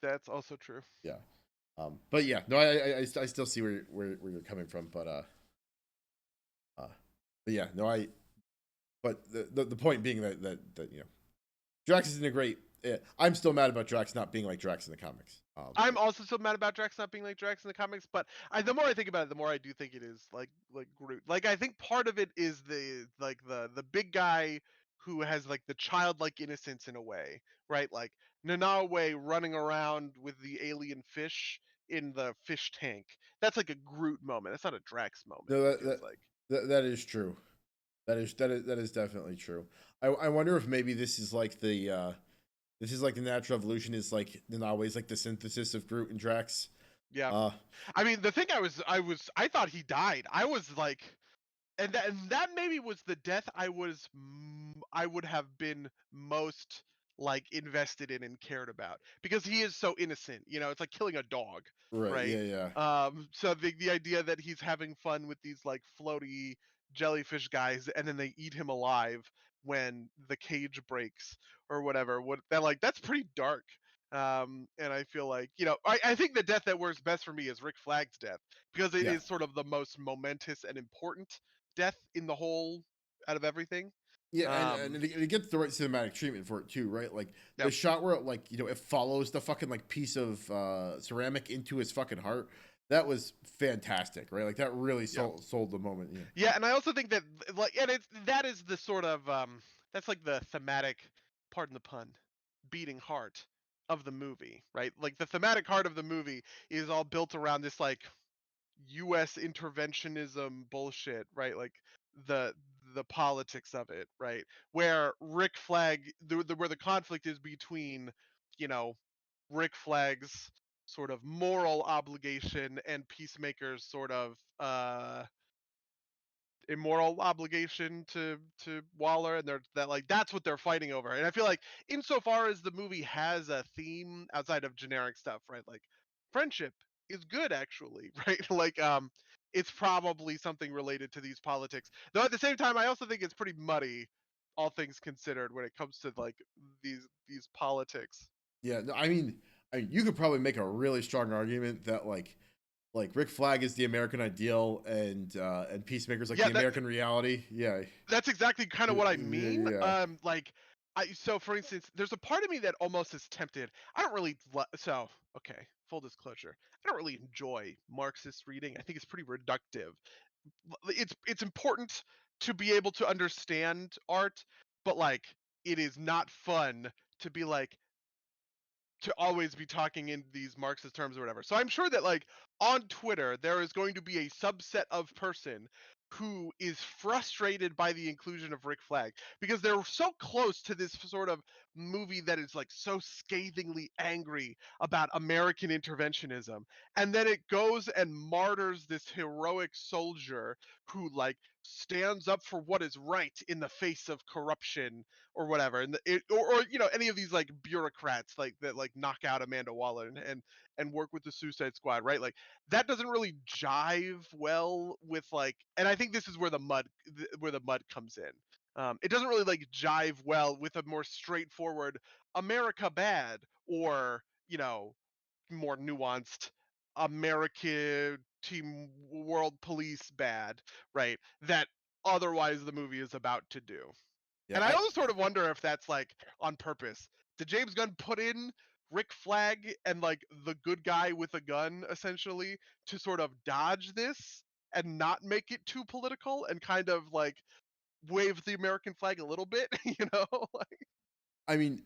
that's also true. Yeah. But yeah, no, I still see where you're coming from, uh, but yeah, no, but the point being that Drax isn't a great. I'm still mad about Drax not being like Drax in the comics. I'm also so mad about Drax not being like Drax in the comics, but the more I think about it, the more I do think it is like Groot. Like I think part of it is the big guy who has like the childlike innocence in a way, right? Like Nanaue running around with the alien fish in the fish tank. That's like a Groot moment. That's not a Drax moment. No, It feels like. that is true. That is definitely true. I wonder if maybe this is like the natural evolution is like in always like the synthesis of Groot and Drax. Yeah. Uh, I mean, the thing I thought he died. I was like, and that maybe was the death I would have been most like invested in and cared about because he is so innocent. It's like killing a dog, right. right? Yeah. Yeah. So the idea that he's having fun with these like floaty jellyfish guys and then they eat him alive when the cage breaks or whatever. That's pretty dark. And I feel like, I think the death that works best for me is Rick Flag's death because it Yeah. is sort of the most momentous and important death in the whole out of everything. Yeah, and Um, it gets the right cinematic treatment for it too, right? Like yeah, the shot where it follows the fucking like piece of ceramic into his fucking heart. That was fantastic, right? Like that really yeah, sold the moment. Yeah. yeah, and I also think that and that is the sort of that's like the thematic, pardon the pun, beating heart of the movie, right? Like the thematic heart of the movie is all built around this like U.S. interventionism bullshit, right? Like the the politics of it, right? Where Rick Flag, where the conflict is between, you know, Rick Flag's sort of moral obligation and Peacemaker's sort of immoral obligation to Waller, and that's what they're fighting over. And I feel like insofar as the movie has a theme outside of generic stuff, right? Like friendship is good actually, right? It's probably something related to these politics. Though at the same time I also think it's pretty muddy all things considered when it comes to like these politics. Yeah, no, I mean, you could probably make a really strong argument that like Rick Flag is the American ideal and Peacemaker's like Yeah, the American reality. Yeah, that's exactly kind of yeah, what I yeah, mean. yeah. So for instance, there's a part of me that almost is tempted. I don't really okay, full disclosure. I don't really enjoy Marxist reading. I think it's pretty reductive. It's important to be able to understand art, but like it is not fun to be like to always be talking in these Marxist terms or whatever. So I'm sure that like on Twitter there is going to be a subset of person who is frustrated by the inclusion of Rick Flag because they're so close to this sort of movie that is like so scathingly angry about American interventionism, and then it goes and martyrs this heroic soldier who like stands up for what is right in the face of corruption or whatever, and or any of these like bureaucrats like that like knock out Amanda Waller and work with the Suicide Squad, right? Like that doesn't really jive well with like, and I think this is where the mud comes in. It doesn't really like jive well with a more straightforward America bad, or more nuanced American Team World Police bad, right? That otherwise the movie is about to do. Yeah, And I always sort of wonder if that's like on purpose. Did James Gunn put in Rick Flag and like the good guy with a gun essentially to sort of dodge this and not make it too political and kind of like wave the American flag a little bit, like, I mean,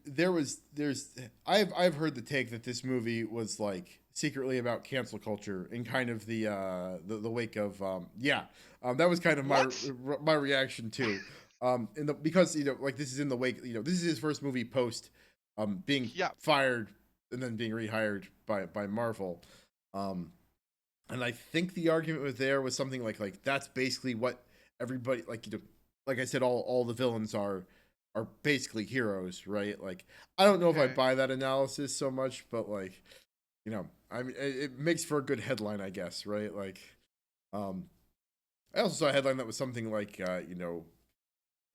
I've heard the take that this movie was like secretly about cancel culture in kind of the wake of that was kind of what? my reaction too, because like this is in the wake, this is his first movie post being Yeah. fired and then being rehired by Marvel, um and I think the argument was something like that's basically what everybody, like like I said, all the villains are basically heroes, right? Like, I don't know if I Okay. buy that analysis so much, but like, I mean, it makes for a good headline, I guess, right? Like, um, I also saw a headline that was something like,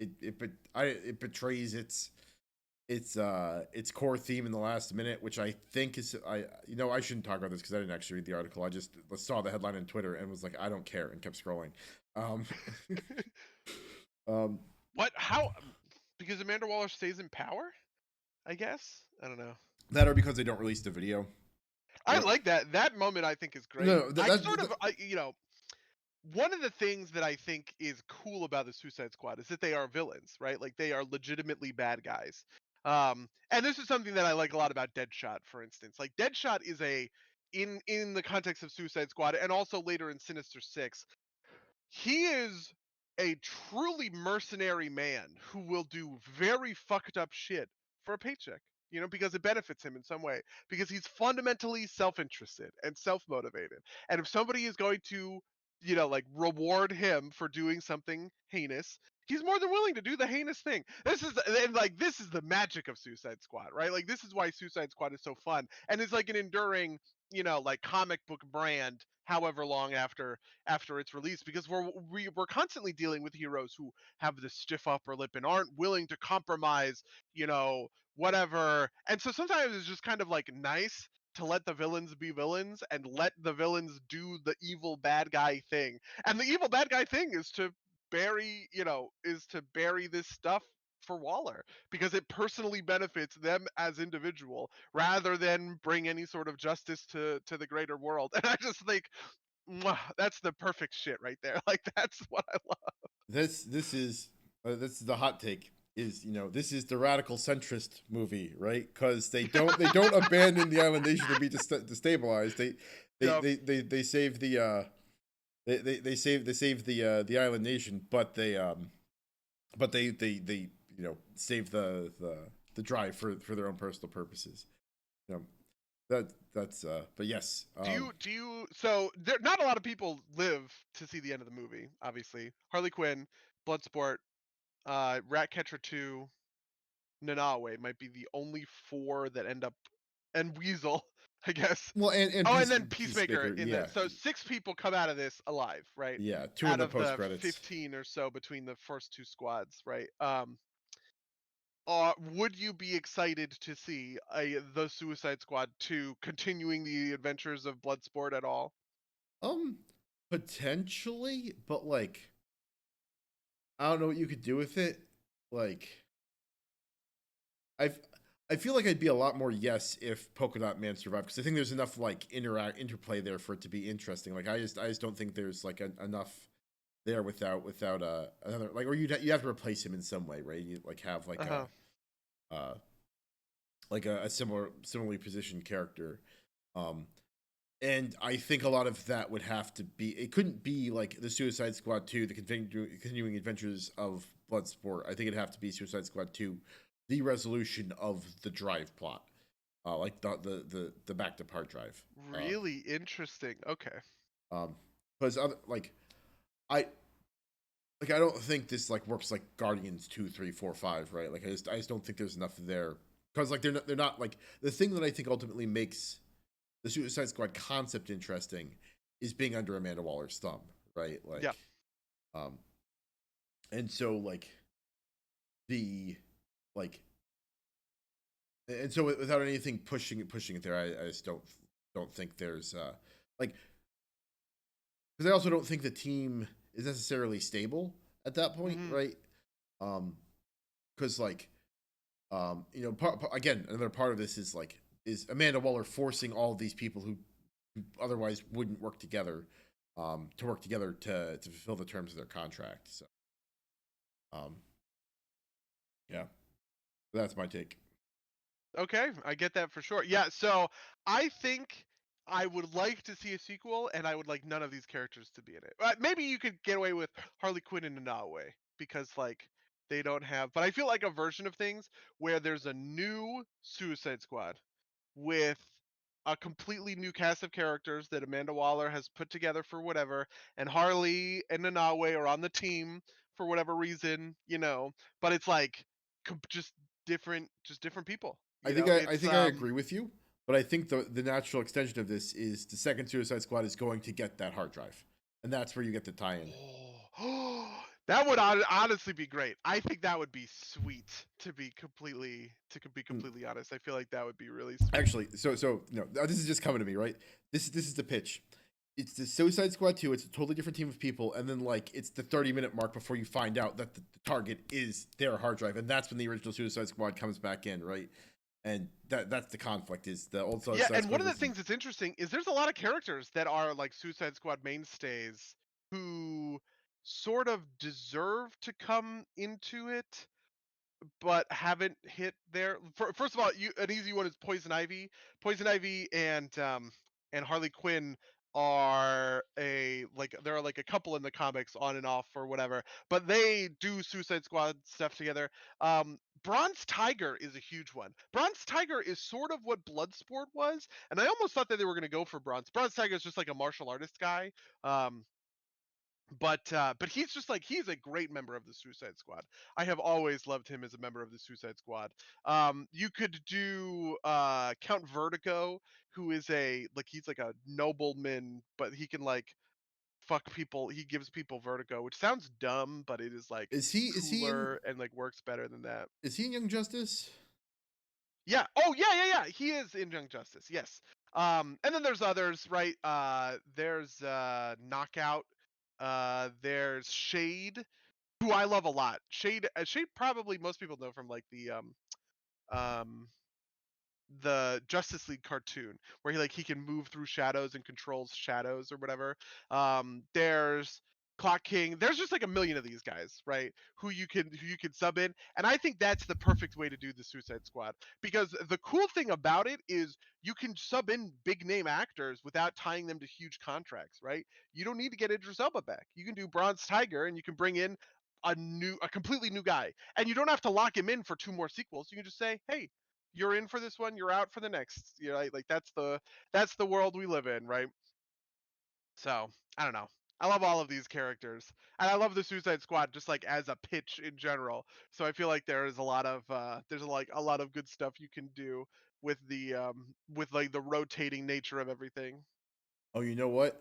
it betrays its core theme in the last minute, which I think is I shouldn't talk about this because I didn't actually read the article. I just saw the headline on Twitter and was like, I don't care, and kept scrolling. Um, um, What? How? Because Amanda Waller stays in power? I guess. I don't know. that or because they don't release the video. I like that. That moment I think is great. No, I sort of, one of the things that I think is cool about the Suicide Squad is that they are villains, right? Like they are legitimately bad guys. And this is something that I like a lot about Deadshot, for instance. Like Deadshot is in the context of Suicide Squad, and also later in Sinister Six, he is a truly mercenary man who will do very fucked up shit for a paycheck, because it benefits him in some way, because he's fundamentally self-interested and self-motivated. And if somebody is going to, like reward him for doing something heinous, he's more than willing to do the heinous thing. This is the magic of Suicide Squad, right? Like this is why Suicide Squad is so fun, and it's like an enduring, like comic book brand however long after its release, because we're constantly dealing with heroes who have this stiff upper lip and aren't willing to compromise, whatever. And so sometimes it's just kind of like nice to let the villains be villains and let the villains do the evil bad guy thing. And the evil bad guy thing is to bury this stuff for Waller, because it personally benefits them as individual rather than bring any sort of justice to the greater world. And I just think, mwah, that's the perfect shit right there. Like that's what I love. This is the hot take, is this is the radical centrist movie, right? Because they don't abandon the island nation to be destabilized. Yep. They save the they save the island nation, but they save the drive for their own personal purposes. You know, that's but yes. Do you so there not a lot of people live to see the end of the movie, obviously. Harley Quinn, Bloodsport, Ratcatcher 2, Nanawe might be the only four that end up, and Weasel, I guess. Well, and Oh, and then Peacemaker Peacemaker, in the, yeah, so six people come out of this alive, right? yeah, two in Out the of post the credits. 15 or so between the first two squads, right? Would you be excited to see the Suicide Squad 2 continuing the adventures of Bloodsport at all? Um, Potentially, but like I don't know what you could do with it. Like I've I feel like I'd be a lot more yes if Polka Dot Man survived, because I think there's enough like interplay there for it to be interesting. Like I just don't think there's like enough there without another, like, or you have to replace him in some way, right? You like have Uh-huh. uh a similarly positioned character. Um, and I think a lot of that would have to be. It couldn't be like the Suicide Squad 2, the continuing adventures of Bloodsport. I think it'd have to be Suicide Squad 2, the resolution of the drive plot, like the back to part drive. Really interesting. Okay. Because other like I like I don't think this like works like Guardians 2, 3, 4, 5, right? Like I just don't think there's enough there because like they're not like the thing that I think ultimately makes the Suicide Squad concept interesting is being under Amanda Waller's thumb, right? Yeah. Um, and so the like, and so without anything pushing it there, I just don't think there's like because I also don't think the team is necessarily stable at that point, Hmm. right? Um, because again, another part of this is like is Amanda Waller forcing all of these people who otherwise wouldn't work together, to work together to fulfill the terms of their contract. So, um, yeah, that's my take. Okay, I get that for sure. Yeah, so I think I would like to see a sequel, and I would like none of these characters to be in it. Maybe you could get away with Harley Quinn and Nanawe because like they don't have. But I feel like a version of things where there's a new Suicide Squad with a completely new cast of characters that Amanda Waller has put together for whatever, and Harley and Nanawe are on the team for whatever reason, but it's like just different people. I It's think I agree with you, but I think the natural extension of this is the second Suicide Squad is going to get that hard drive, and that's where you get the tie-in. that would honestly be great. I think that would be sweet to be Mm, completely honest. I feel like that would be really sweet. Actually, so no, this is just coming to me, right? This is the pitch. It's the Suicide Squad 2. It's a totally different team of people, and then like it's the 30-minute mark before you find out that the target is their hard drive, and that's when the original Suicide Squad comes back in, right? And that's the conflict is the old Yeah, Suicide and one Squad of the versus things that's interesting is there's a lot of characters that are like Suicide Squad mainstays who sort of deserve to come into it but haven't hit there. First of all, an easy one is Poison Ivy. Poison Ivy and Harley Quinn are they're like a couple in the comics on and off or whatever, but they do Suicide Squad stuff together. Bronze Tiger is a huge one. Bronze Tiger is sort of what Bloodsport was, and I almost thought that they were going to go for Bronze. Bronze Tiger is just like a martial artist guy. Um, but he's just like he's a great member of the Suicide Squad. I have always loved him as a member of the Suicide Squad. You could do Count Vertigo, who is he's like a nobleman, but he can like fuck people. He gives people vertigo, which sounds dumb, but it is like is he in cooler and like works better than that. is he in Young Justice? Yeah. Oh yeah. He is in Young Justice. Yes. And then there's others, right? There's Knockout. There's Shade, who I love a lot. Shade probably most people know from like um the Justice League cartoon where he can move through shadows and controls shadows or whatever. There's Clock King. There's just like a million of these guys, right? Who you can sub in, and I think that's the perfect way to do the Suicide Squad because the cool thing about it is you can sub in big name actors without tying them to huge contracts, right? You don't need to get Idris Elba back. You can do Bronze Tiger, and you can bring in a completely new guy, and you don't have to lock him in for two more sequels. You can just say, hey, you're in for this one, you're out for the next. Like that's the world we live in, right? So I don't know. I love all of these characters, and I love the Suicide Squad just like as a pitch in general. So I feel like there's like a lot of good stuff you can do with like the rotating nature of everything. Oh, you know what?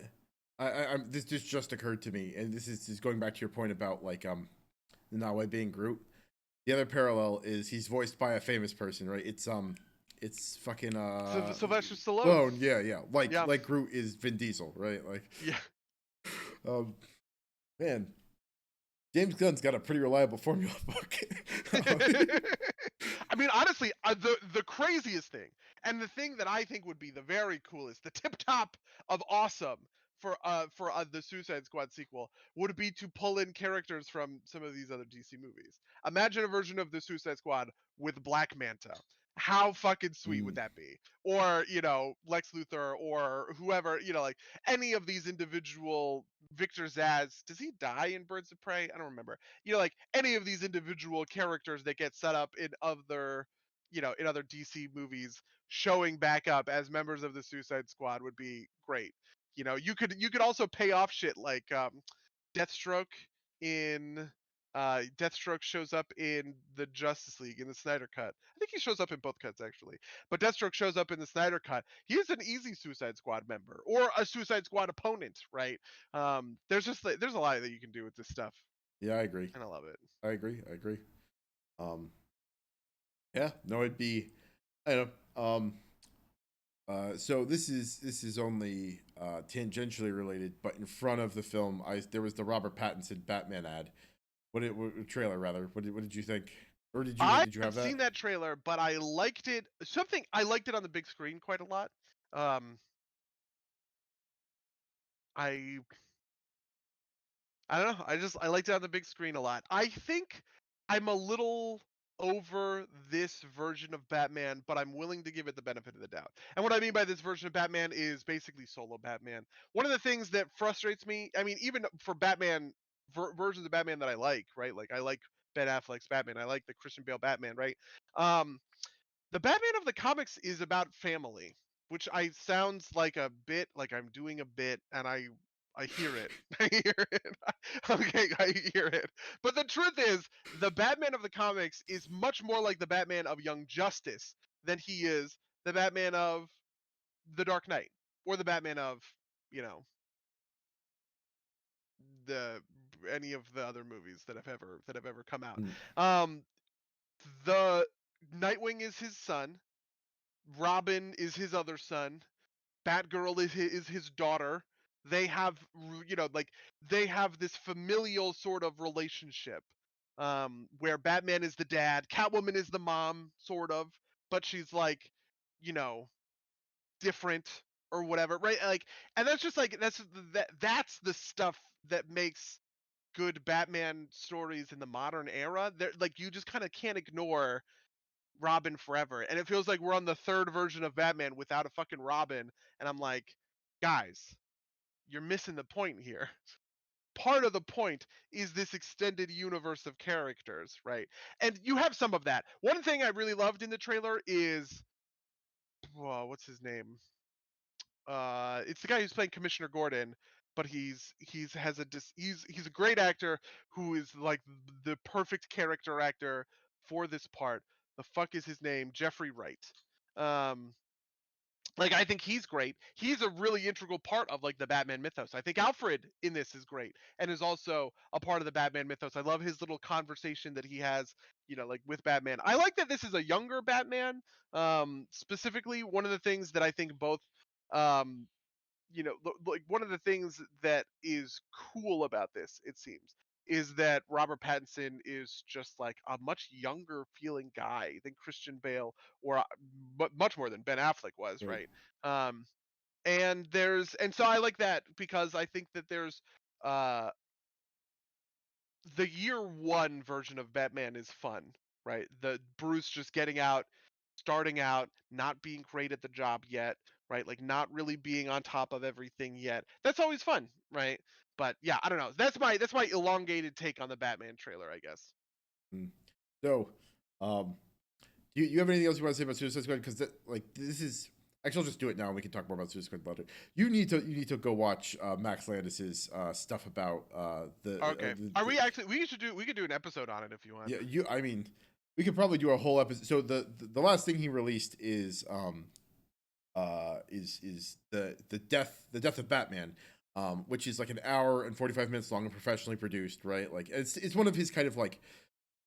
This just occurred to me, and this is going back to your point about like Nanawe being Groot. The other parallel is he's voiced by a famous person, right? It's fucking Sylvester Stallone. Stallone. Yeah, yeah. Like Yeah. like Groot is Vin Diesel, right? Like, Yeah. um, man, James Gunn's got a pretty reliable formula book. I mean, honestly, the craziest thing, and the thing that I think would be the very coolest, the tip top of awesome for the Suicide Squad sequel would be to pull in characters from some of these other DC movies. Imagine a version of the Suicide Squad with Black Manta. How fucking sweet would Mm. that be? Or Lex Luthor or whoever, like any of these individual Victor Zsasz. Does he die in Birds of Prey? I don't remember. Like any of these individual characters that get set up in other DC movies showing back up as members of the Suicide Squad would be great. You could also pay off shit like Deathstroke. in Deathstroke shows up in the Justice League in the Snyder cut. I think he shows up in both cuts actually. But Deathstroke shows up in the Snyder cut. He is an easy Suicide Squad member or a Suicide Squad opponent, right? There's a lot that you can do with this stuff, Yeah, I agree. and I love it. I agree. I agree. Um, yeah, no, it'd be, I don't know. So this is only tangentially related, but in front of the film, there was the Robert Pattinson Batman ad. Trailer rather? What did you think? Or I did you have have that? seen that trailer, but I liked it. I liked it on the big screen quite a lot. Um, I I don't know. I liked it on the big screen a lot. I think I'm a little over this version of Batman, but I'm willing to give it the benefit of the doubt. And what I mean by this version of Batman is basically solo Batman. One of the things that frustrates me, I mean, even for Batman versions of Batman that I like, right? Like I like Ben Affleck's Batman. I like the Christian Bale Batman, right? Um, the Batman of the comics is about family, which I sounds like a bit, like I'm doing a bit, and I hear it. I hear it. Okay, I hear it. But the truth is, the Batman of the comics is much more like the Batman of Young Justice than he is the Batman of The Dark Knight or the Batman of, you know, the any of the other movies that have ever come out. Mm, Um the Nightwing is his son, Robin is his other son, Batgirl is his daughter. They have, like they have this familial sort of relationship, where Batman is the dad, Catwoman is the mom, sort of, but she's like, you know, different or whatever, right? Like, and that's just like that's the stuff that makes good Batman stories in the modern era. They're like you just kind of can't ignore Robin forever. And it feels like we're on the third version of Batman without a fucking Robin. And I'm like, guys, you're missing the point here. Part of the point is this extended universe of characters, right? And you have some of that. One thing I really loved in the trailer is, what's his name? It's the guy who's playing Commissioner Gordon, but he's a great actor who is like the perfect character actor for this part. The fuck is his name? Jeffrey Wright. Um, like I think he's great. He's a really integral part of like the Batman mythos. I think Alfred in this is great and is also a part of the Batman mythos. I love his little conversation that he has, like with Batman. I like that this is a younger Batman. Specifically, one of the things that I think both um like one of the things that is cool about this, it seems, is that Robert Pattinson is just like a much younger feeling guy than Christian Bale or much more than Ben Affleck was, right. right? Um, and so I like that because I think that there's uh the year one version of Batman is fun, right? The Bruce just getting out, starting out, not being great at the job yet, right? Like not really being on top of everything yet. That's always fun, right? But yeah, I don't know. That's my elongated take on the Batman trailer, I guess. Mm. So, um, you have anything else you want to say about Suicide Squad? Because this is actually, I'll just do it now, and we can talk more about Suicide Squad later. You need to go watch Max Landis's stuff about Okay. Are we actually we could do an episode on it if you want. yeah, I mean, we could probably do a whole episode. So the last thing he released is the death of Batman, which is like an hour and 45 minutes long and professionally produced, right? Like it's one of his kind of like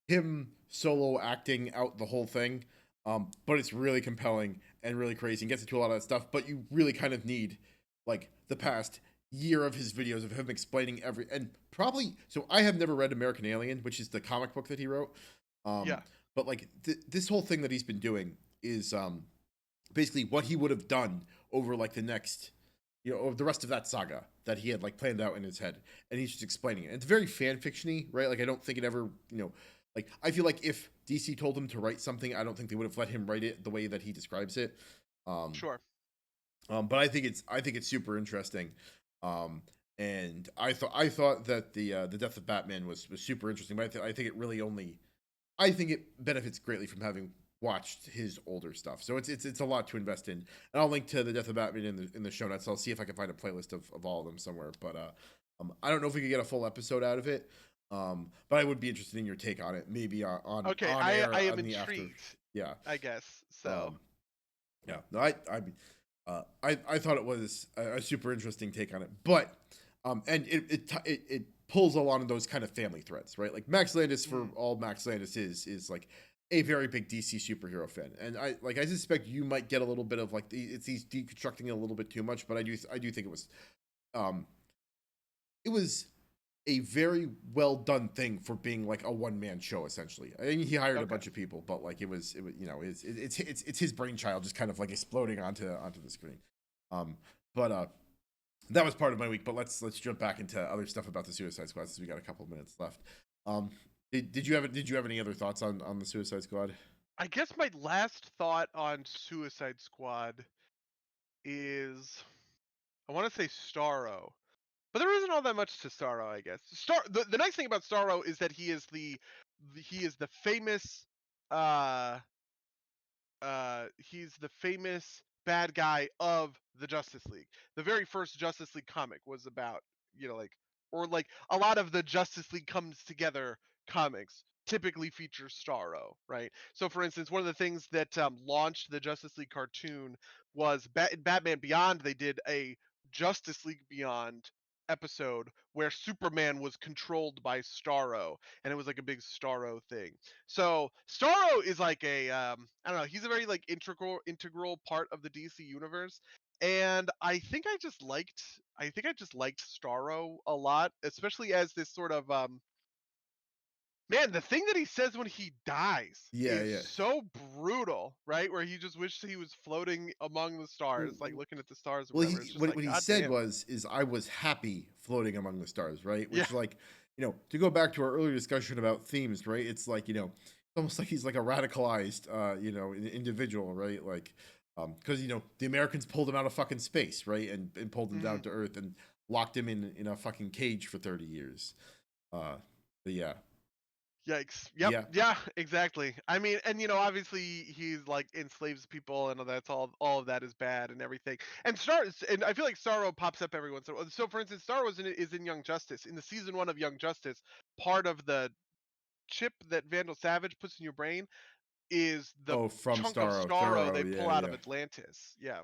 him solo acting out the whole thing, but it's really compelling and really crazy and gets into a lot of that stuff. But you really kind of need like the past year of his videos of him explaining every and probably so I have never read American Alien, which is the comic book that he wrote. Yeah. Um, but like this whole thing that he's been doing is basically what he would have done over like the next over the rest of that saga that he had like planned out in his head, and he's just explaining it. It's very fan fictiony, right? Like I don't think it ever like I feel like if DC told him to write something, I don't think they would have let him write it the way that he describes it. um Sure. but I think it's super interesting. um and I thought that the death of Batman was super interesting, but I think it really only I think it benefits greatly from having watched his older stuff. So it's a lot to invest in. And I'll link to the Death of Batman in the show notes. I'll see if I can find a playlist of all of them somewhere. But I don't know if we could get a full episode out of it. But I would be interested in your take on it, maybe Okay, on I air I am on the after. intrigued, Yeah. I guess. So Um, yeah. No, I thought it was a super interesting take on it, but and it pulls a lot of those kind of family threads, right? Like Max Landis, for mm, all Max Landis is like a very big DC superhero fan, and I suspect you might get a little bit of like he's deconstructing it a little bit too much, but I do think um it was a very well done thing for being like a one man show essentially. I mean, he hired a okay. bunch of people, but like it was it's his brainchild just kind of like exploding onto the screen. Um, but that was part of my week. But let's jump back into other stuff about the Suicide Squad since we got a couple minutes left. Um, did you have any other thoughts on the Suicide Squad? I guess my last thought on Suicide Squad is I want to say Starro. But there isn't all that much to Starro, I guess. The nice thing about Starro is that he is the famous uh he's the famous bad guy of the Justice League. The very first Justice League comic was about, like, or like a lot of the Justice League comes together comics typically feature Starro, right? So for instance, one of the things that launched the Justice League cartoon was in Batman Beyond. They did a Justice League Beyond episode where Superman was controlled by Starro, and it was like a big Starro thing. So Starro is like a I don't know, he's a very like integral part of the DC universe. And I think I just liked Starro a lot, especially as this sort of man, the thing that he says when he dies Yeah, is yeah. so brutal, right? Where he just wished he was floating among the stars, like looking at the stars or Well, whatever. It's just like, what he God said damn. was is I was happy floating among the stars, right? Yeah. Which like to go back to our earlier discussion about themes, right? It's like it's almost like he's like a radicalized individual, right? Like because the Americans pulled him out of fucking space, right, and pulled him down Mhm. to Earth and locked him in a fucking cage for 30 years. Uh, but yeah, Yikes. Yep. yeah, Yeah, exactly. I mean, and obviously he's like enslaves people and that's all of that is bad and everything. And I feel like Starro pops up every once in a while. So for instance, Starro is in Young Justice. In the season 1 of Young Justice, part of the chip that Vandal Savage puts in your brain is the oh, from chunk of Starro Starro, they yeah, pull out of yeah, Atlantis. Yeah.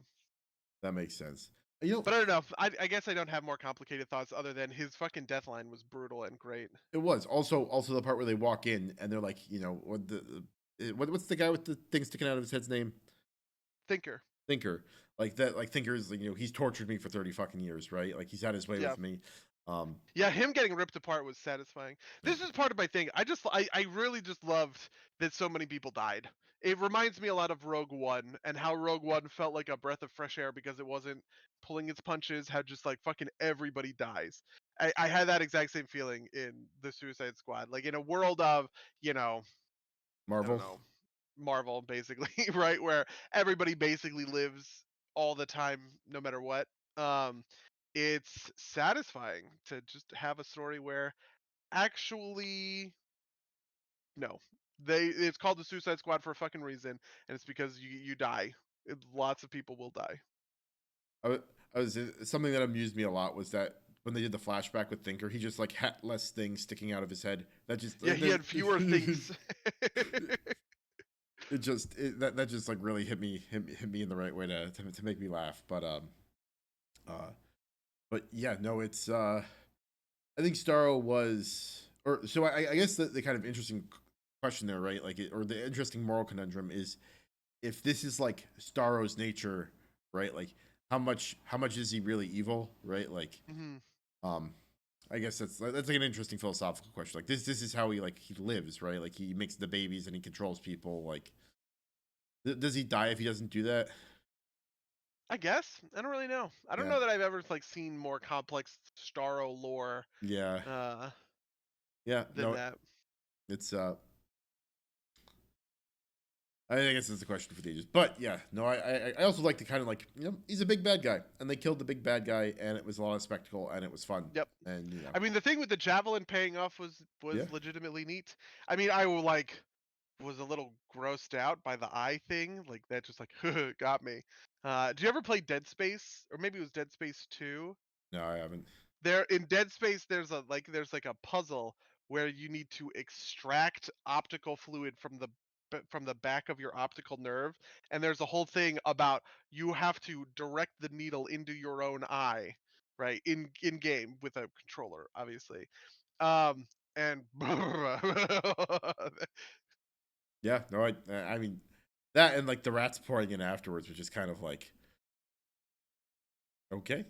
that makes sense. You know, But I don't know. I guess I don't have more complicated thoughts other than his fucking death line was brutal and great. It was also the part where they walk in and they're like, what's the guy with the thing sticking out of his head's name? Thinker. Thinker. Like that. Like Thinker is like, he's tortured me for 30 fucking years, right? Like he's had his way Yeah. with me. Um, Yeah, him getting ripped apart was satisfying. yeah. This is part of my thing. I really just loved that so many people died. It reminds me a lot of Rogue One and how Rogue One felt like a breath of fresh air because it wasn't pulling its punches, how just like fucking everybody dies. I had that exact same feeling in the Suicide Squad. Like in a world of, you know, I don't Marvel. know, Marvel basically, right? Where everybody basically lives all the time, no matter what. Um, it's satisfying to just have a story where actually no, it's called the Suicide Squad for a fucking reason, and it's because you die. Lots of people will die. I, wa- I was something that amused me a lot was that when they did the flashback with Thinker, he just like had less things sticking out of his head. That just Yeah, he had fewer things. that just like really hit me in the right way to make me laugh. Uh, but yeah, no, it's I think Starro was, or so I guess the kind of interesting question there, right? Like, or the interesting moral conundrum is if this is like Starro's nature, right? Like, how much is he really evil, right? Like, Mhm. um, I guess that's like an interesting philosophical question. Like, this is how he lives, right? Like, he makes the babies and he controls people. Like, does he die if he doesn't do that? I guess I don't really know. I don't Yeah, know that I've ever like seen more complex Starro lore yeah, uh, yeah. than No, that. it's I guess it's a question for the ages. But yeah, no, I also like to kind of like, he's a big bad guy, and they killed the big bad guy, and it was a lot of spectacle, and it was fun, Yep. and I mean, the thing with the javelin paying off yeah. was legitimately neat. I mean, I will like was a little grossed out by the eye thing, like that just like got me. Do you ever play Dead Space, or maybe it was Dead Space 2? No, I haven't. There in Dead Space, there's like a puzzle where you need to extract optical fluid from the back of your optical nerve, and there's a whole thing about you have to direct the needle into your own eye, right? In game with a controller, obviously. And Yeah, no, I mean that and like the rats pouring in afterwards, which is kind of like okay.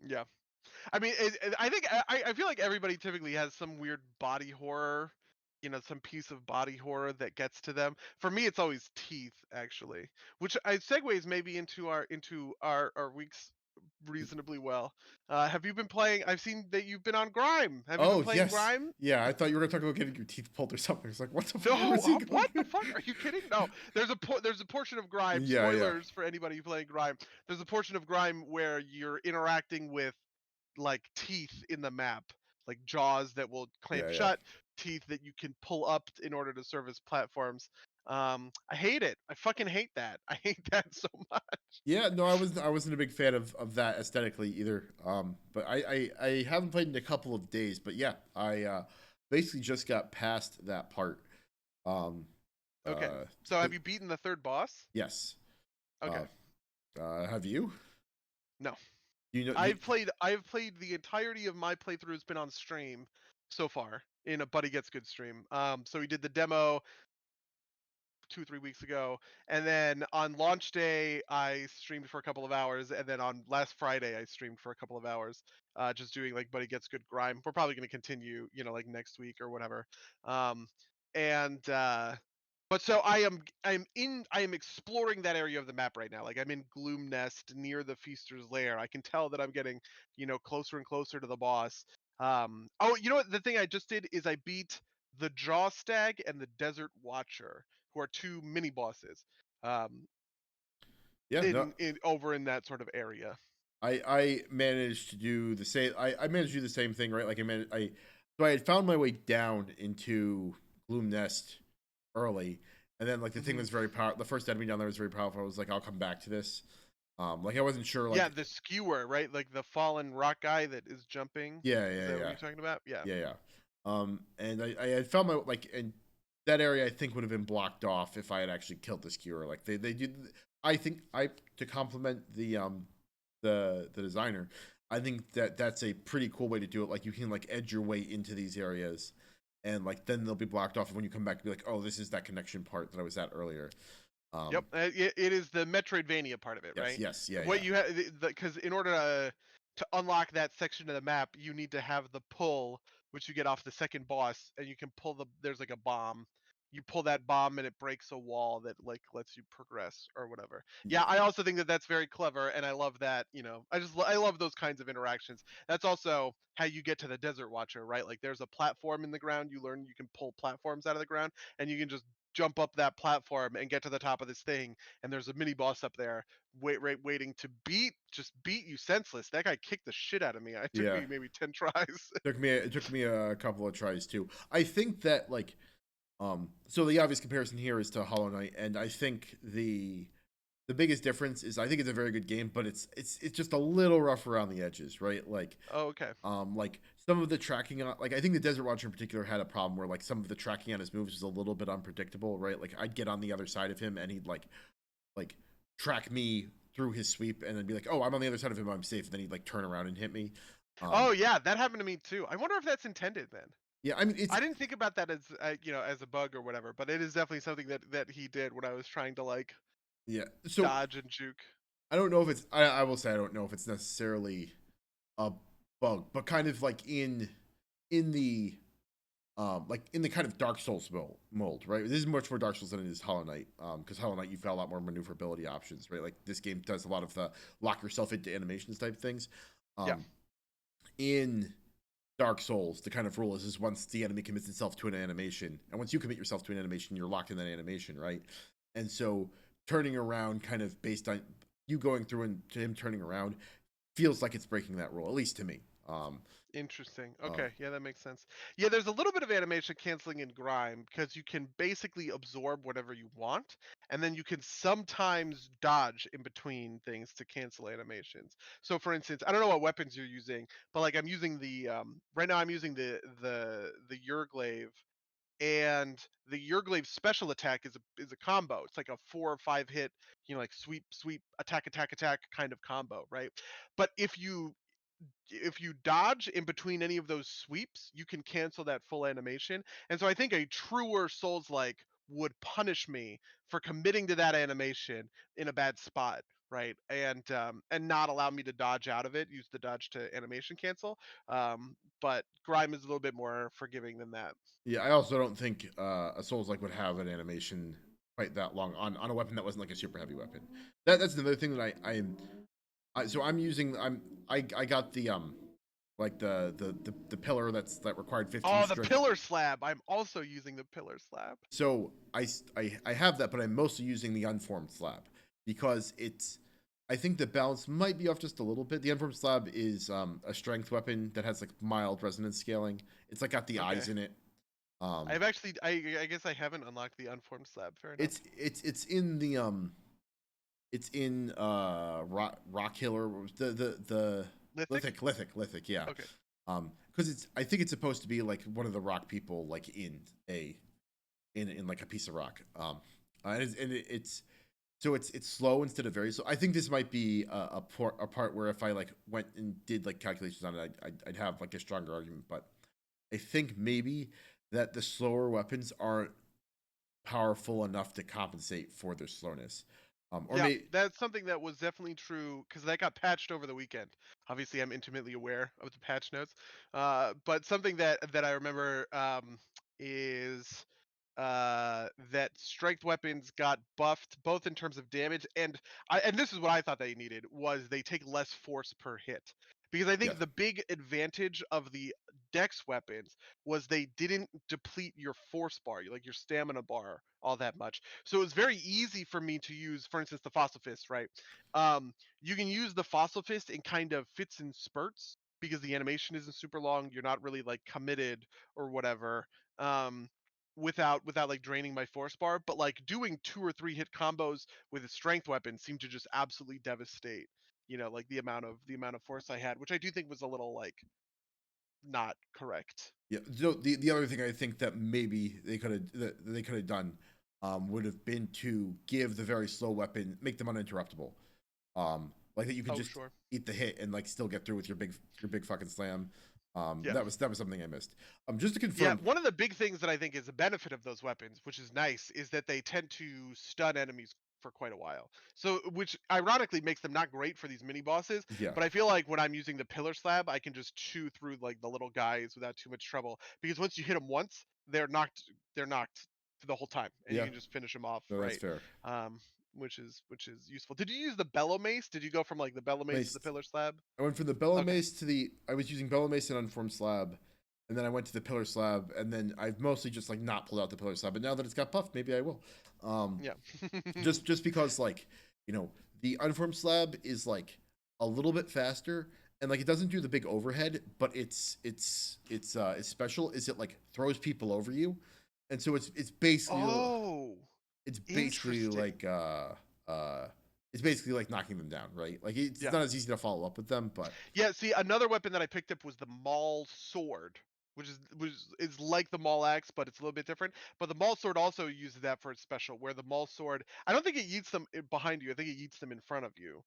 yeah. I mean, I think I feel like everybody typically has some weird body horror, some piece of body horror that gets to them. For me, it's always teeth, actually, which I segues maybe into our weeks reasonably well. Have you been playing? I've seen that you've been on Grime. Have you been Oh playing yes, Grime? yeah. I thought you were gonna talk about getting your teeth pulled or something. It's like what the fuck? No, Where's he going? what the fuck? Are you kidding? No, there's a portion of Grime. Yeah, yeah, Spoilers for anybody playing Grime. There's a portion of Grime where you're interacting with like teeth in the map, like jaws that will clamp yeah, yeah. shut, teeth that you can pull up in order to serve as platforms. I hate it. I fucking hate that. I hate that so much. Yeah, no, I wasn't a big fan of that aesthetically either. But I haven't played in a couple of days, but yeah, I basically just got past that part. Um, Okay. uh, So have you beaten the third boss? yes. Okay. Uh, have you? No. You know, I've played the entirety of my playthrough has been on stream so far in a Buddy Gets Good stream. So we did the demo 2 3 weeks ago, and then on launch day I streamed for a couple of hours, and then on last Friday I streamed for a couple of hours, just doing like Buddy Gets Good Grime. We're probably going to continue, like next week or whatever. um and but so I am exploring that area of the map right now. Like I'm in Gloom Nest near the Feaster's Lair. I can tell that I'm getting, closer and closer to the boss. Oh, you know what? The thing I just did is I beat the Jaw Stag and the Desert Watcher, who are two mini bosses. Um, yeah, no, in over in that sort of area. I managed to do the same. I managed to do the same thing, right? Like so I had found my way down into Gloom Nest early, and then like the thing Hmm. was very powerful. The first enemy down there was very powerful. I was like, I'll come back to this. Like I wasn't sure. Yeah, Like the skewer, right? Like the fallen rock guy that is jumping. yeah, Is yeah, that what yeah, you're talking about? Yeah. yeah, yeah. And I had found my like and that area I think would have been blocked off if I had actually killed the skewer. Like they did. I think I to compliment the designer. I think that that's a pretty cool way to do it. Like you can like edge your way into these areas, and like then they'll be blocked off. And when you come back, be like, oh, this is that connection part that I was at earlier. Yep, Um, it is the Metroidvania part of it, yes, right? yes, yeah, What yeah, you have, because in order to unlock that section of the map, you need to have the pull, which you get off the second boss, and you can pull there's like a bomb. You pull that bomb and it breaks a wall that like lets you progress or whatever. Yeah, I also think that that's very clever, and I love that. I love those kinds of interactions. That's also how you get to the Desert Watcher, right? Like there's a platform in the ground. You learn you can pull platforms out of the ground, and you can just jump up that platform and get to the top of this thing, and there's a mini boss up there waiting to just beat you senseless. That guy kicked the shit out of me. It took yeah. me maybe 10 tries. It took me a couple of tries too. I think that like so the obvious comparison here is to Hollow Knight, and I think the biggest difference is I think it's a very good game, but it's just a little rough around the edges, right? Oh, okay. Like some of the tracking on, like I think the Desert Watcher in particular had a problem where like some of the tracking on his moves was a little bit unpredictable, right? Like I'd get on the other side of him and he'd like track me through his sweep and then be like, oh, I'm on the other side of him, I'm safe. And then he'd like turn around and hit me. Oh yeah, that happened to me too. I wonder if that's intended then. Yeah, I mean it's I didn't think about that as as a bug or whatever, but it is definitely something that he did when I was trying to like yeah. So dodge and juke. I don't know if it's I will say I don't know if it's necessarily a bug, but kind of in the like in the kind of Dark Souls mold, right? This is much more Dark Souls than it is Hollow Knight, because Hollow Knight you've got a lot more maneuverability options, right? Like this game does a lot of the lock yourself into animations type things. Yeah. Um, in Dark Souls, the kind of rule is once the enemy commits itself to an animation, and once you commit yourself to an animation, you're locked in that animation, right? And so turning around, kind of based on you going through and to him turning around, feels like it's breaking that rule, at least to me. Interesting. Um, Okay, yeah, that makes sense. Yeah, there's a little bit of animation canceling in Grime because you can basically absorb whatever you want, and then you can sometimes dodge in between things to cancel animations. So, for instance, I don't know what weapons you're using, but like I'm using the right now I'm using the Urglaive, and the Urglaive special attack is a combo. It's like a 4 or 5 hit, like sweep, sweep, attack, attack, attack kind of combo, right? But if you dodge in between any of those sweeps, you can cancel that full animation. And so I think a truer Souls like would punish me for committing to that animation in a bad spot, right? And not allow me to dodge out of it, use the dodge to animation cancel. But Grime is a little bit more forgiving than that. yeah, I also don't think a Souls like would have an animation quite that long on a weapon that wasn't like a super heavy weapon. That's another thing that so I'm using I got the like the pillar that required 15 Oh, the strength. pillar slab. I'm also using the pillar slab. So I have that, but I'm mostly using the unformed slab because it's I think the balance might be off just a little bit. The unformed slab is a strength weapon that has like mild resonance scaling. It's like got the Okay. eyes in it. Um, I've actually I guess I haven't unlocked the unformed slab. Fair enough. it's in the it's in Rock Hill or the Lithic? Lithic, yeah. Okay. Because it's I think it's supposed to be like one of the rock people like in like a piece of rock. It's so it's slow instead of very slow. I think this might be a part where if I like went and did like calculations on it, I'd have like a stronger argument. But I think maybe that the slower weapons aren't powerful enough to compensate for their slowness. Or Yeah, maybe that's something that was definitely true because that got patched over the weekend. Obviously, I'm intimately aware of the patch notes, but something that I remember is that strength weapons got buffed both in terms of damage and this is what I thought they needed was they take less force per hit because I yeah, think the big advantage of the dex weapons was they didn't deplete your force bar, like your stamina bar, all that much. So it was very easy for me to use, for instance, the fossil fist, right? You can use the fossil fist in kind of fits and spurts because the animation isn't super long. You're not really like committed or whatever. Um, without like draining my force bar, but like doing 2 or 3 hit combos with a strength weapon seemed to just absolutely devastate, like the amount of force I had, which I do think was a little like not correct. yeah. So the other thing I think that maybe they could have done would have been to give the very slow weapon make them uninterruptible. Like that you could Oh, just sure. eat the hit and like still get through with your big fucking slam. Yeah. That was something I missed. Just to Yeah, confirm, one of the big things that I think is a benefit of those weapons, which is nice, is that they tend to stun enemies for quite a while. So, which ironically makes them not great for these mini bosses, yeah, but I feel like when I'm using the pillar slab, I can just chew through like the little guys without too much trouble because once you hit them once, they're knocked for the whole time and you yeah, can just finish them off, no, that's right? fair. Um which is useful. Did you use the bellow mace? Did you go from like the bellow mace to the Mace. pillar slab? I went from the Bellow Okay. Mace to the. I was using Bellow Mace and Unformed Slab, and then I went to the Pillar Slab, and then I've mostly just like not pulled out the Pillar Slab. But now that it's got buffed, maybe I will. Um, Yeah. just because like you know the Unformed Slab is like a little bit faster, and like it doesn't do the big overhead, but it's special. Is it like throws people over you, and so Oh, it's basically interesting. like uh it's basically like knocking them down, right? Like it's Yeah. not as easy to follow up with them, but Yeah, see, another weapon that I picked up was the Maul sword, which is like the Maul axe, but it's a little bit different. But the Maul sword also uses that for its special, where the Maul sword, I don't think it yeets them behind you. I think it yeets them in front of you.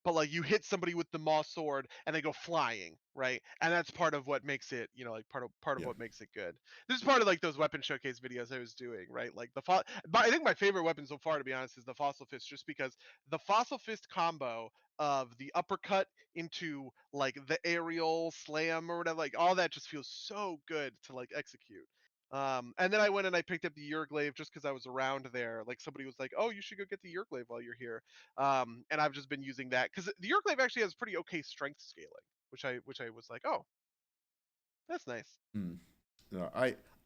But like you hit somebody with the Maul sword and they go flying, right? And that's part of what makes it, like part of yeah. what makes it good. This is part of like those weapon showcase videos I was doing, right? Like but I think my favorite weapon so far, to be honest, is the Fossil Fist, just because the Fossil Fist combo of the uppercut into like the aerial slam or whatever, like all that just feels so good to like execute. And then I went and I picked up the Urglaive just because I was around there. Like somebody was like, "Oh, you should go get the Urglaive while you're here." And I've just been using that because the Urglaive actually has pretty okay strength scaling, which I was like, "Oh, that's nice." Hmm. No,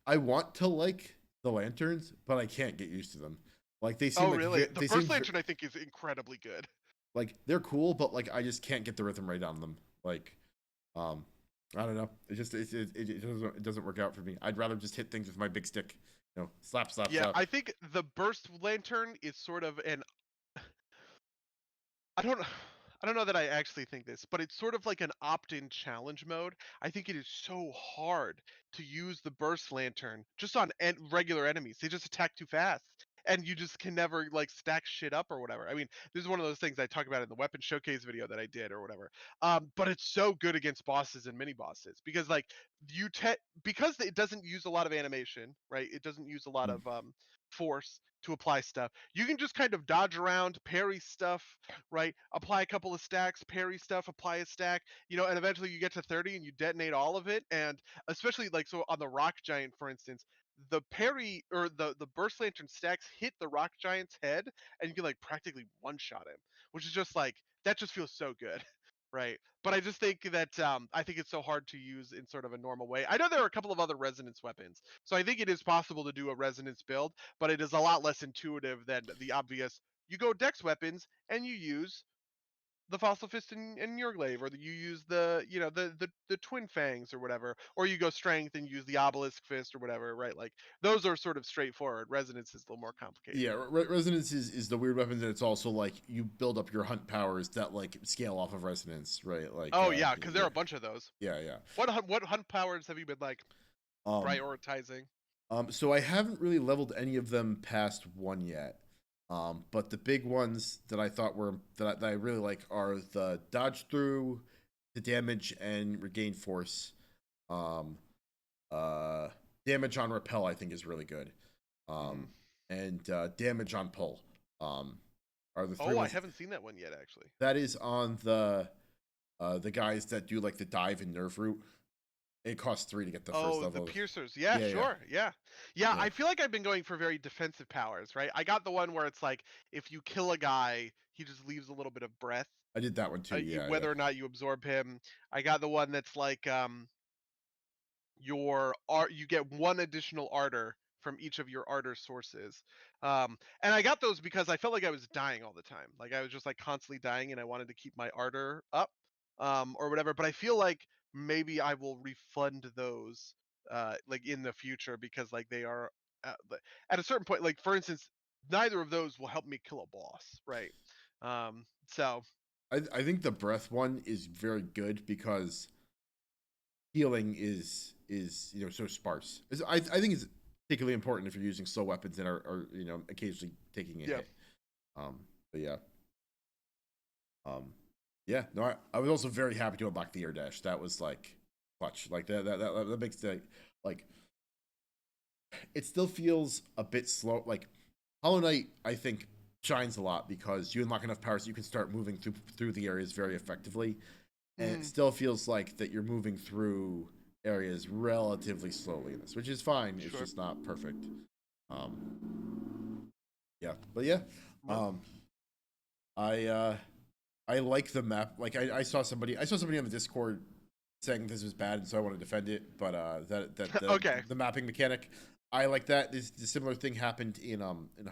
I want to like the lanterns, but I can't get used to them. Like Oh, really? The they first lantern I think is incredibly good. like they're cool, but like I just can't get the rhythm right on them. Like um I don't know. It doesn't work out for me. I'd rather just hit things with my big stick. Slap, slap, Yeah, slap. I think the burst lantern is sort of an I don't I don't know that I actually think this, but it's sort of like an opt-in challenge mode. I think it is so hard to use the burst lantern just on regular enemies. They just attack too fast. And you just can never like stack shit up or whatever. I mean, this is one of those things I talk about in the weapon showcase video that I did or whatever. But it's so good against bosses and mini bosses because like because it doesn't use a lot of animation, right? It doesn't use a lot Mm. of force to apply stuff. You can just kind of dodge around, parry stuff, right? Apply a couple of stacks, parry stuff, apply a stack, and eventually you get to 30 and you detonate all of it. And especially like so on the rock giant, for instance, the parry or the burst lantern stacks hit the rock giant's head and you can like practically one shot him, which is just like that just feels so good. Right. But I just think that I think it's so hard to use in sort of a normal way. I know there are a couple of other resonance weapons. So I think it is possible to do a resonance build, but it is a lot less intuitive than the obvious you go dex weapons and you use the fossil fist and your glaive, or you use the twin fangs or whatever, or you go strength and use the obelisk fist or whatever, right? Like those are sort of straightforward. Resonance is a little more complicated. Yeah, resonance is the weird weapon that it's also like you build up your hunt powers that like scale off of resonance, right? Like, Oh yeah, because there are a bunch of those. yeah. What hunt powers have you been like Um, prioritizing? so I haven't really leveled any of them past one yet. But the big ones that I thought were that I really like are the dodge through, the damage and regain force. Um, uh, damage on repel I think is really good. Mm. Um, and damage on pull. Um, are the three Oh, I ones haven't seen that one yet, actually. that is on the guys that do like the dive and nerf route. It costs 3 to get the first Oh, the level. piercers. Yeah, Yeah. sure. Yeah. Yeah, Yeah. I feel like I've been going for very defensive powers, right? I got the one where it's like if you kill a guy, he just leaves a little bit of breath, I did that one too. Yeah. whether or not you absorb him. I got the one that's like your art you get one additional ardor from each of your ardor sources. And I got those because I felt like I was dying all the time. Like I was just like constantly dying and I wanted to keep my ardor up, or whatever. But I feel like maybe I will refund those like in the future because like they are at a certain point, like for instance, neither of those will help me kill a boss, right? So I think the breath one is very good because healing is so sparse. I think it's particularly important if you're using slow weapons and are occasionally taking a yeah. hit. But yeah. Um, yeah. No, I was also very happy to unlock the air dash. That was like clutch. Like that makes the like it still feels a bit slow. Like Hollow Knight, I think shines a lot because you unlock enough powers so you can start moving through the areas very effectively, and it Mm, still feels like that you're moving through areas relatively slowly in this, which is fine. It's sure. just not perfect. Yeah, but yeah, Well, um, I I like the map. Like I saw somebody on the Discord saying this was bad, and so I want to defend it. But that the okay. the mapping mechanic, I like that. This the similar thing happened in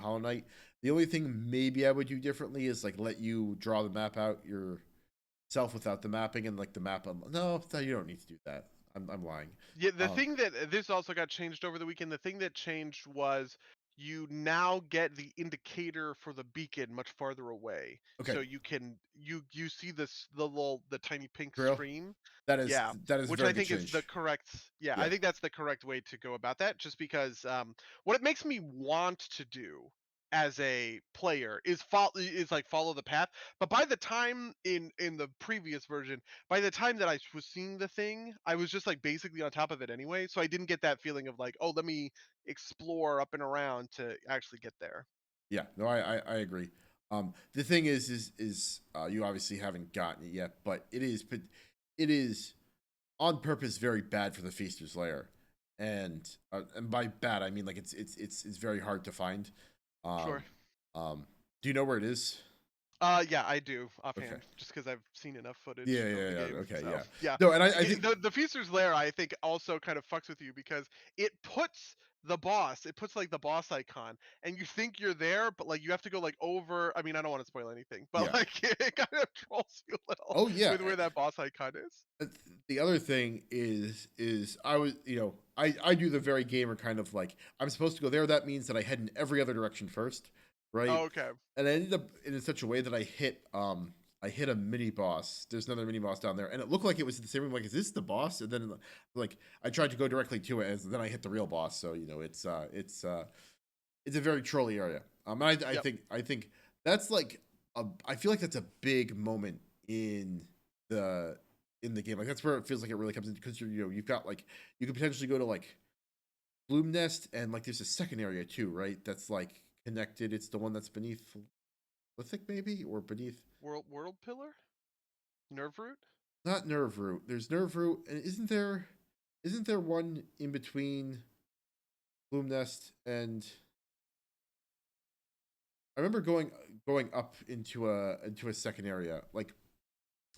Hollow Knight. The only thing maybe I would do differently is like let you draw the map out yourself without the mapping and like the map. No, you don't need to do that. I'm lying. Yeah, the Um, thing that this also got changed over the weekend. The thing that changed was you now get the indicator for the beacon much farther away, okay, so you see the tiny pink Drill. stream. That is Yeah, that is a which very I good think is the change. correct. Yeah, I Yeah. think that's the correct way to go about that. Just because what it makes me want to do as a player is like follow the path. But by the time in the previous version, by the time that I was seeing the thing, I was just like basically on top of it anyway. So I didn't get that feeling of like, oh, let me explore up and around to actually get there. Yeah, no, I agree. The thing is you obviously haven't gotten it yet, but it is on purpose very bad for the feaster's lair, and by bad I mean like it's very hard to find. Sure. Um, do you know where it is? Yeah, I do Okay. offhand, just because I've seen enough footage of the Yeah. game. Okay, So yeah. yeah, No, and I think the Feaster's Lair, I think, also kind of fucks with you because it puts the boss, it puts like the boss icon, and you think you're there, but like you have to go like over. I mean, I don't want to spoil anything, but Yeah. like it kind of trolls you a little Oh yeah. with where that boss icon is. The other thing is I was, I do the very gamer kind of like, I'm supposed to go there. That means that I head in every other direction first, right? Oh, okay. And I ended up in such a way that I hit a mini boss. There's another mini boss down there, and it looked like it was in the same room. Like, is this the boss? And then like I tried to go directly to it, and then I hit the real boss. So it's a very trolly area. Yep. I think that's like I feel like that's a big moment the in the game. Like that's where it feels like it really comes in, because you've got like, you could potentially go to like Bloom Nest, and like there's a second area too, right? That's like connected. It's the one that's beneath Lithic maybe, or beneath, World Pillar, Nerve Root. not Nerve Root. There's Nerve Root, and isn't there one in between Bloom Nest and, I remember going up into a second area. Like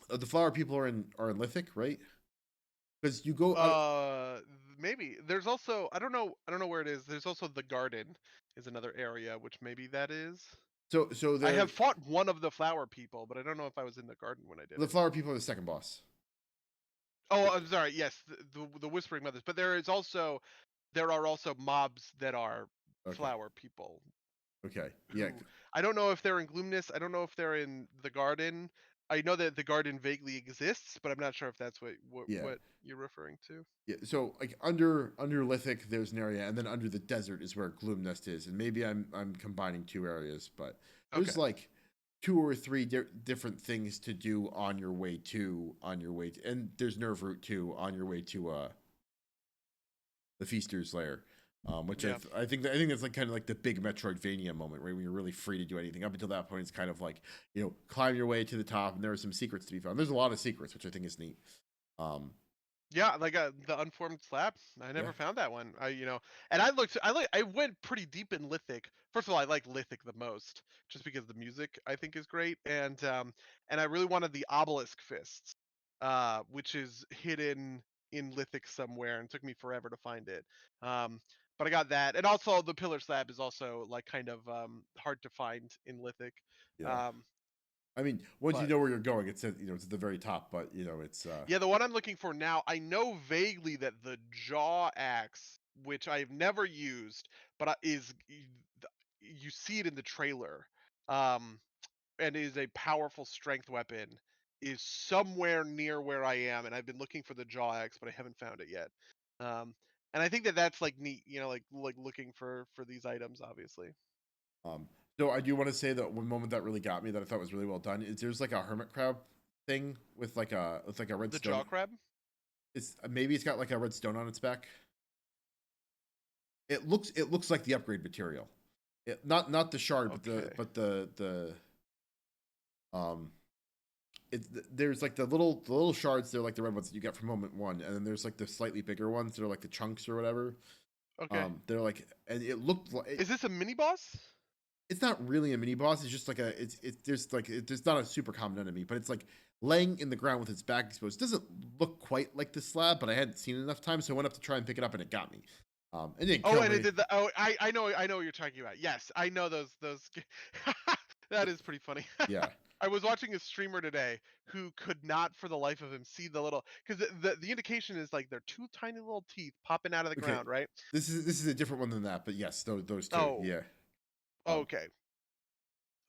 the flower people are in Lithic, right? Because you go out. Maybe there's also I don't know where it is. There's also the garden is another area, which maybe that is. So I there, have fought one of the flower people, but I don't know if I was in the garden when I did the it. flower people are the second boss. Oh, I'm sorry. Yes, the Whispering Mothers. But there are also mobs that are Okay. flower people Okay. Yeah. who I don't know if they're in Gloomness. I don't know if they're in the garden. I know that the garden vaguely exists, but I'm not sure if that's Yeah. what you're referring to. Yeah. So like under Lithic, there's an area, and then under the desert is where Gloom Nest is, and maybe I'm combining two areas, but Okay. there's like two or three different things to do on your way to, and there's Nerve Root too on your way to the Feaster's Lair. Which Yeah. I think that's like kind of like the big Metroidvania moment, right? When you're really free to do anything. Up until that point, it's kind of like, climb your way to the top, and there are some secrets to be found. There's a lot of secrets, which I think is neat. Um, Yeah, like the unformed slab. I yeah, never found that one. And I went pretty deep in Lithic. First of all, I like Lithic the most, just because the music I think is great, and I really wanted the obelisk fists, which is hidden in Lithic somewhere, and it took me forever to find it. Um, but I got that, and also the pillar slab is also like kind of hard to find in Lithic. yeah. Um, I mean, once you but know where you're going, it's at the very top, but it's Yeah, the one I'm looking for now, I know vaguely that the jaw axe, which I've never used, but you see it in the trailer, um, and is a powerful strength weapon, is somewhere near where I am, and I've been looking for the jaw axe, but I haven't found it yet. Um, and I think that that's like neat, like looking for these items, obviously. um. So I do want to say that one moment that really got me, that I thought was really well done, is there's like a hermit crab thing with like a red The stone. jaw crab. It's maybe it's got like a red stone on its back. It looks like the upgrade material. Not the shard, but Okay. um it there's like the little shards. They're like the red ones that you get from moment one, and then there's like the slightly bigger ones that are like the chunks or whatever. Okay. They're like, and it looked like Is this a mini boss? it's not really a mini boss. It's just like there's not a super common enemy, but it's like laying in the ground with its back exposed. It doesn't look quite like the slab, but I hadn't seen it enough time, so I went up to try and pick it up, and it got me. It didn't Oh, kill and it me. did the. Oh, I know what you're talking about. Yes, I know those. That is pretty funny. Yeah. I was watching a streamer today who could not, for the life of him, see the little, because the indication is like they're two tiny little teeth popping out of the Okay. ground, right? This is a different one than that, but yes, those two. Oh, Yeah. Um. okay.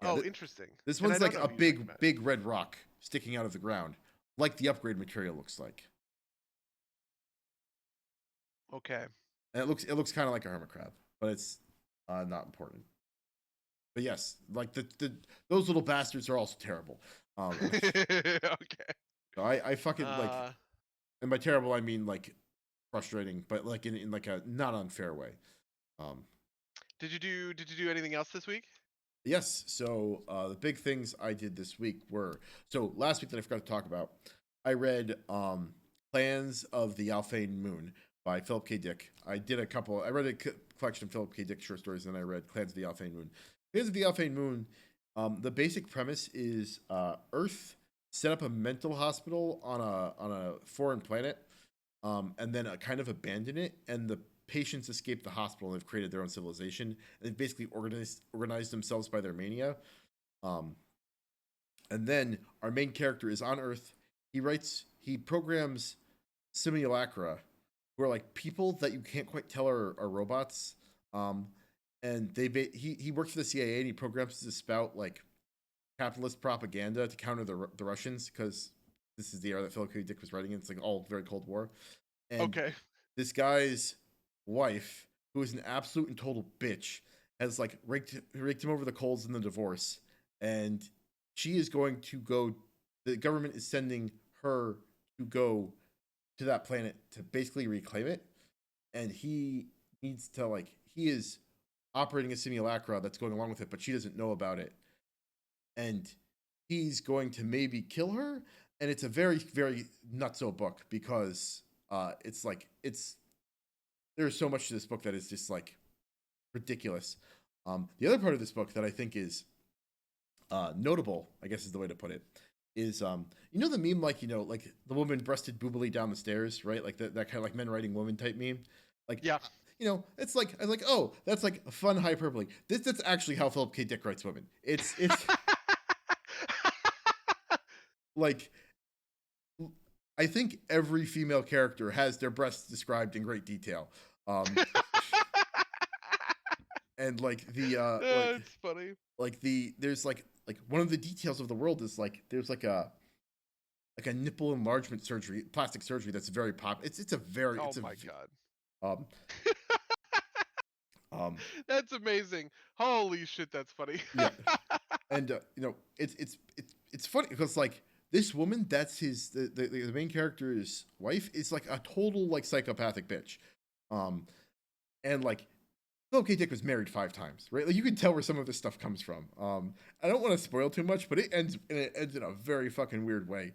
Yeah. Oh, interesting. This And I one's don't like know a who you're talking about. big red rock sticking out of the ground, like the upgrade material looks like, Okay. and it looks kind of like a hermit crab, but it's not important. But yes, like the those little bastards are also terrible. Okay. I fucking like, Uh, and by terrible I mean like frustrating, but like in like a not unfair way. Um, did you do anything else this week? yes. So the big things I did this week were, so last week that I forgot to talk about, I read Plans of the Alphane Moon by Philip K. Dick. I read a collection of Philip K. Dick short stories, and I read Plans of the Alphane Moon. Plans of the Alphane Moon. The basic premise is Earth set up a mental hospital on a foreign planet, and then kind of abandon it. And the patients escaped the hospital and have created their own civilization. And they've basically organized themselves by their mania. Um, and then our main character is on Earth. He programs simulacra, who are like people that you can't quite tell are robots. Um, and he works for the CIA and he programs to spout like capitalist propaganda to counter the Russians because this is the era that Philip K. Dick was writing in. It's like all very Cold War. And Okay. this guy's wife, who is an absolute and total bitch, has like raked him over the coals in the divorce, and she is going to go. The government is sending her to go to that planet to basically reclaim it, and he needs to like he is operating a simulacra that's going along with it, but she doesn't know about it, and he's going to maybe kill her. And it's a very very nutso book because it's like it's there's so much to this book that is just like ridiculous. The other part of this book that I think is notable, I guess is the way to put it, is you know the meme like like the woman breasted boobily down the stairs, right? Like that kind of like men writing woman type meme. Like Yeah. it's like I was like, oh, that's like a fun hyperbole. That's actually how Philip K. Dick writes women. It's like I think every female character has their breasts described in great detail. And like It's funny. there's like one of the details of the world is like there's like a nipple enlargement surgery, plastic surgery that's very pop. It's a very Oh it's a my god. um um That's amazing. Holy shit, that's funny. yeah, and it's funny because like this woman that's the main character's wife is like a total like psychopathic bitch, um and like Philip K. Dick was married 5 times, right? Like you can tell where some of this stuff comes from. I don't want to spoil too much, but it ends in a very fucking weird way.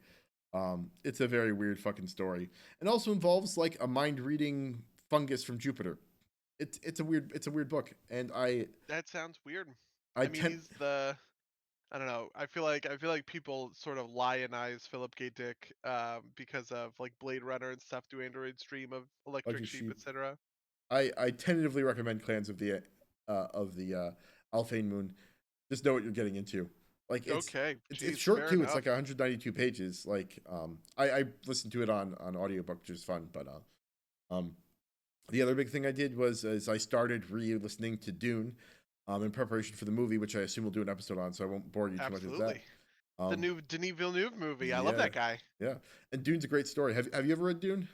It's a very weird fucking story, and also involves like a mind reading fungus from Jupiter. It's a weird book, and That sounds weird. I I mean, tend he's the I don't know. I feel like people sort of lionize Philip K. Dick because of like Blade Runner and stuff, do Android Stream of like Electric a Sheep, sheep. etc. I tentatively recommend Clans of the Alphane Moon. Just know what you're getting into. Like Okay, it's geez, short fair too. It's enough. like 192 pages. Like I listened to it on audiobook, which is fun. But um the other big thing I did was is I started re-listening to Dune, in preparation for the movie, which I assume we'll do an episode on, so I won't bore you too much with that. Absolutely. The Um new Denis Villeneuve movie. I love yeah that guy. yeah, and Dune's a great story. Have you ever read Dune?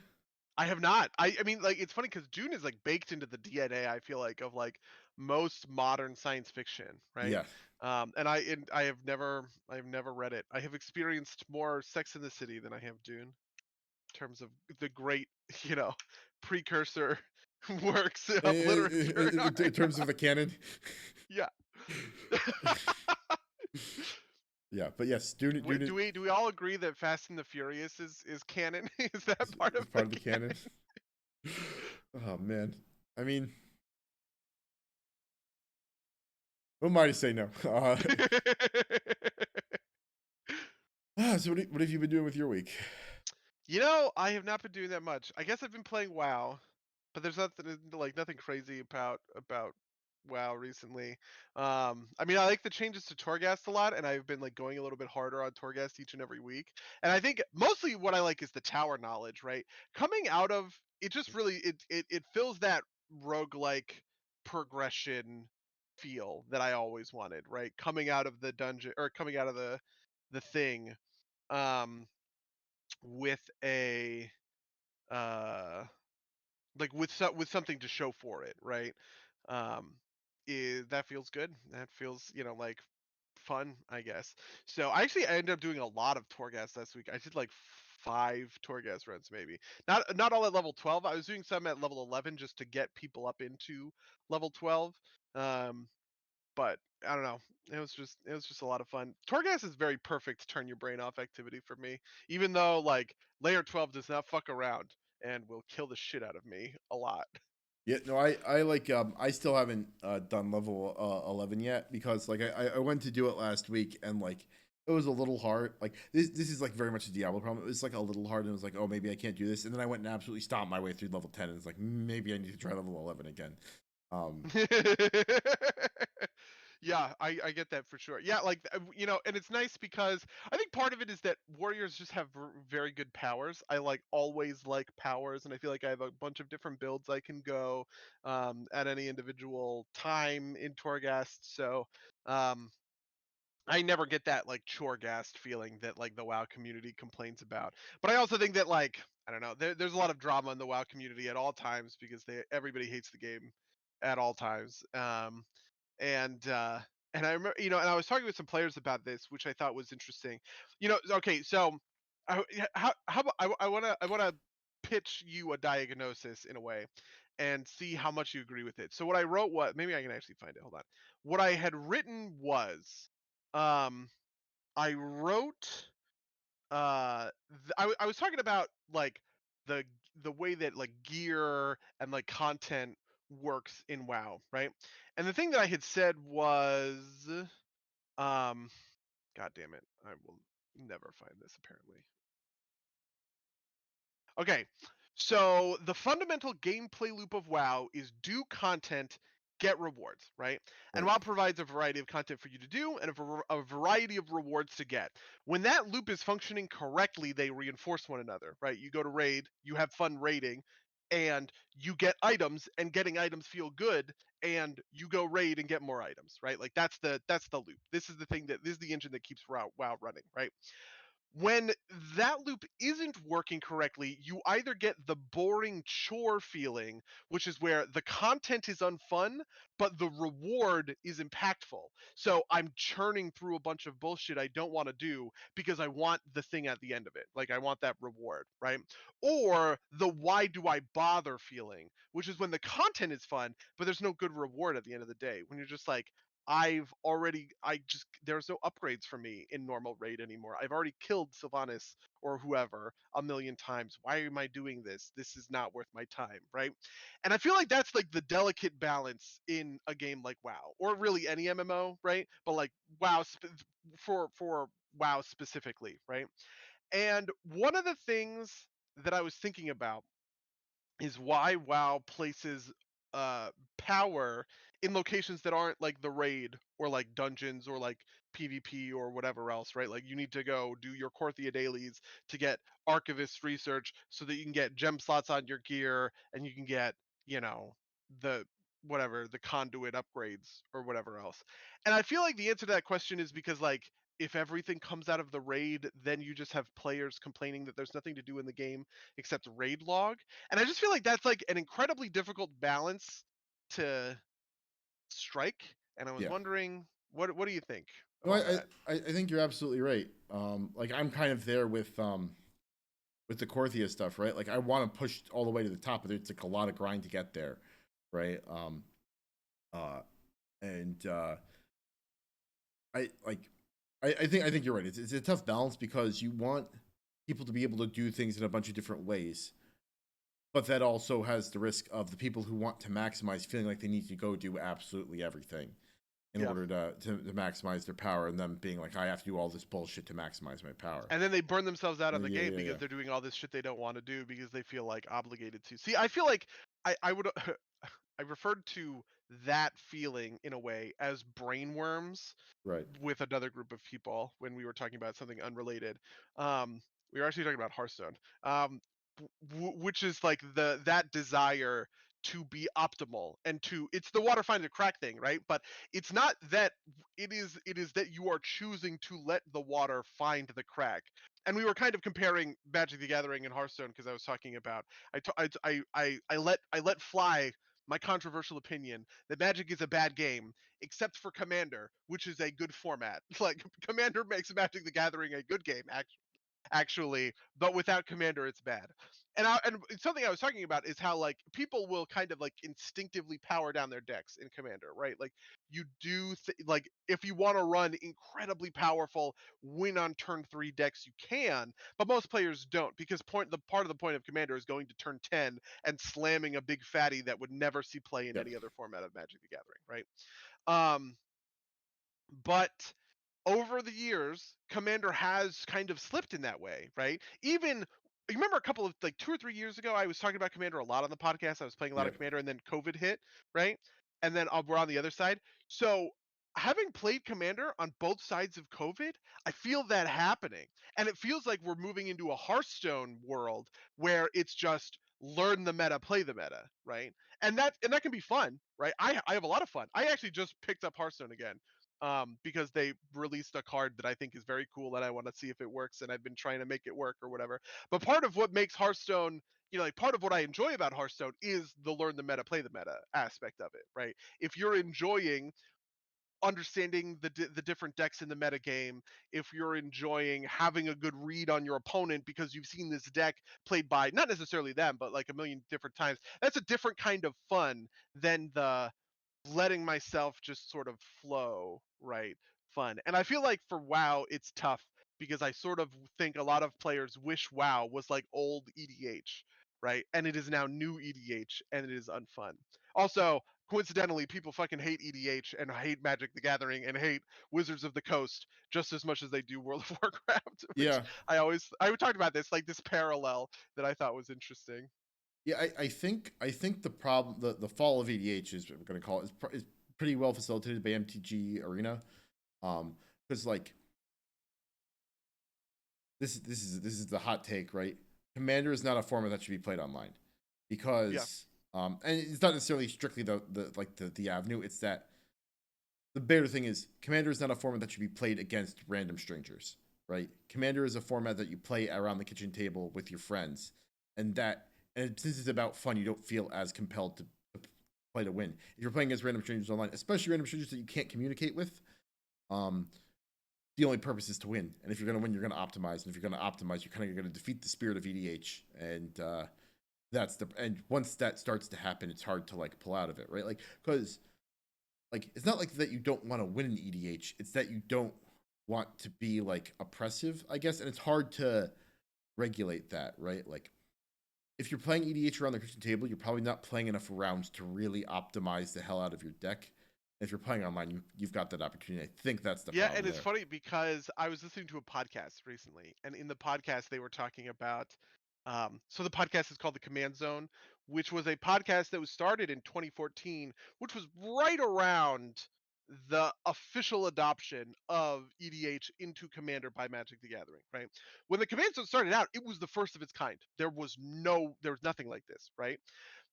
I have not. I mean, like, it's funny because Dune is like baked into the DNA. I feel like of like most modern science fiction, right? Yeah. And I have never read it. I have experienced more Sex in the City than I have Dune in terms of the great, you know, precursor works of literature. In terms of the canon. Yeah. Yeah, but yes, Dune Do we all agree that Fast and the Furious is canon? Is that part is of the part of the canon. Oh man, I mean, who am I to say no? So what have you been doing with your week? I have not been doing that much. I guess I've been playing WoW, but there's nothing crazy about WoW recently. I mean, I like the changes to Torghast a lot, and I've been like going a little bit harder on Torghast each and every week. And I think mostly what I like is the tower knowledge, right? Coming out of it, just really it fills that roguelike progression feel that I always wanted, right? Coming out of the dungeon or coming out of the thing. Um, with a uh with something to show for it, right? um that feels good. That feels like fun, I guess. So I ended up doing a lot of Torghast last week. I did like 5 Torghast runs, maybe not all at level 12. I was doing some at level 11 just to get people up into level 12. um but I don't know. It was just a lot of fun. Torghast is very perfect turn your brain off activity for me. Even though like layer 12 does not fuck around and will kill the shit out of me a lot. Yeah, no, I like I still haven't done level 11 yet because like I went to do it last week and like it was a little hard. Like this is like very much a Diablo problem. It was like a little hard, and it was like, oh, maybe I can't do this. And then I went and absolutely stomped my way through level 10, and it's like maybe I need to try level 11 again. Um, Yeah, I get that for sure. Yeah, like and it's nice because I think part of it is that warriors just have very good powers. I like always like powers, and I feel like I have a bunch of different builds I can go at any individual time in Torghast. So um, I never get that like chore-gast feeling that like the WoW community complains about. But I also think that like I don't know, there's a lot of drama in the WoW community at all times because everybody hates the game at all times. And and I remember, and I was talking with some players about this, which I thought was interesting. Okay, so how about I want to pitch you a diagnosis in a way, and see how much you agree with it. So what I wrote was, maybe I can actually find it. Hold on. What I had written was, um, I wrote I was talking about like the the way that like gear and like content works in WoW, right? And the thing that I had said was, um, God damn it, I will never find this apparently. Okay, so the fundamental gameplay loop of WoW is do content, get rewards, right? And right. WoW provides a variety of content for you to do and a variety of rewards to get. When that loop is functioning correctly, they reinforce one another, right? You go to raid, you have fun raiding, and you get items, and getting items feel good, and you go raid and get more items, right? Like that's the loop. This is the engine that keeps WoW running, right? When that loop isn't working correctly, you either get the boring chore feeling, which is where the content is unfun, but the reward is impactful. So I'm churning through a bunch of bullshit I don't want to do because I want the thing at the end of it. Like I want that reward, right? Or the why do I bother feeling, which is when the content is fun, but there's no good reward at the end of the day. When you're just like, there's no upgrades for me in normal raid anymore. I've already killed Sylvanas or whoever a million times. Why am I doing this? This is not worth my time, right? And I feel like that's like the delicate balance in a game like WoW, or really any MMO, right? But like for WoW specifically, right? And one of the things that I was thinking about is why WoW places uh power in locations that aren't like the raid or like dungeons or like PvP or whatever else, right? Like you need to go do your Korthia dailies to get archivist research so that you can get gem slots on your gear and you can get, you know, the the conduit upgrades or whatever else. And I feel like the answer to that question is because like if everything comes out of the raid, then you just have players complaining that there's nothing to do in the game except raid log. And I just feel like that's like an incredibly difficult balance to strike. And I was Yeah. wondering, what do you think No, about that? I think you're absolutely right. Like I'm kind of there with the Korthia stuff, right? Like I want to push all the way to the top, but it's like a lot of grind to get there, right? Uh, and I like, I think you're right. It's a tough balance because you want people to be able to do things in a bunch of different ways, but that also has the risk of the people who want to maximize feeling like they need to go do absolutely everything in Yeah. order to maximize their power, and them being like, I have to do all this bullshit to maximize my power. And then they burn themselves out on the Yeah, game yeah, because yeah. they're doing all this shit they don't want to do because they feel like obligated to. See, I feel like I would I referred to that feeling in a way as brainworms Right. with another group of people when we were talking about something unrelated. Um, we were actually talking about Hearthstone, which is like that desire to be optimal and to it's the water finds a crack thing, right? But it's not that it is that you are choosing to let the water find the crack. And we were kind of comparing Magic the Gathering and Hearthstone because I was talking about I let fly my controversial opinion that Magic is a bad game, except for Commander, which is a good format. Like Commander makes Magic the Gathering a good game, actually, but without Commander, it's bad. And something I was talking about is how like people will kind of like instinctively power down their decks in Commander, right? Like you do like if you want to run incredibly powerful win on turn 3 decks, you can, but most players don't because the part of the point of Commander is going to turn 10 and slamming a big fatty that would never see play in Yep. any other format of Magic the Gathering, right? Um, but over the years, Commander has kind of slipped in that way, right? Even you remember a couple of like 2 or 3 years ago, I was talking about Commander a lot on the podcast. I was playing a lot of Yep. Commander, and then COVID hit, right? And then we're on the other side. So having played Commander on both sides of COVID, I feel that happening, and it feels like we're moving into a Hearthstone world where it's just learn the meta, play the meta, right? And that can be fun, right? I have a lot of fun. I actually just picked up Hearthstone again because they released a card that I think is very cool and I want to see if it works. And I've been trying to make it work or whatever. But part of what makes Hearthstone, like part of what I enjoy about Hearthstone is the learn the meta, play the meta aspect of it, right? If you're enjoying understanding the different decks in the meta game, if you're enjoying having a good read on your opponent because you've seen this deck played by not necessarily them, but like a million different times, that's a different kind of fun than the letting myself just sort of flow, right? Fun. And I feel like for WoW, it's tough because I sort of think a lot of players wish WoW was like old EDH, right? And it is now new EDH and it is unfun. Also, coincidentally, people fucking hate EDH and hate Magic the Gathering and hate Wizards of the Coast just as much as they do World of Warcraft, which Yeah. I would talk about this, like this parallel that I thought was interesting. Yeah, I think the problem, the fall of EDH is what we're gonna call it, is pretty well facilitated by MTG Arena, because like this is the hot take, right? Commander is not a format that should be played online, Yeah. because and it's not necessarily strictly the avenue. It's that the bigger thing is Commander is not a format that should be played against random strangers, right? Commander is a format that you play around the kitchen table with your friends, and that and since it's about fun, you don't feel as compelled to play to win. If you're playing against random strangers online, especially random strangers that you can't communicate with, um, the only purpose is to win. And if you're going to win, you're going to optimize. And if you're going to optimize, you're kind of going to defeat the spirit of EDH. And and once that starts to happen, it's hard to like pull out of it, right? Like because like it's not like that you don't want to win an EDH. It's that you don't want to be like oppressive, I guess. And it's hard to regulate that, right? Like if you're playing EDH around the kitchen table, you're probably not playing enough rounds to really optimize the hell out of your deck. If you're playing online, you've got that opportunity. I think that's the Yeah, and problem it's there. funny because I was listening to a podcast recently, and in the podcast they were talking about so the podcast is called The Command Zone, which was a podcast that was started in 2014, which was right around the official adoption of EDH into Commander by Magic the Gathering, right? When the Command Zone started out, it was the first of its kind. There was nothing like this, right?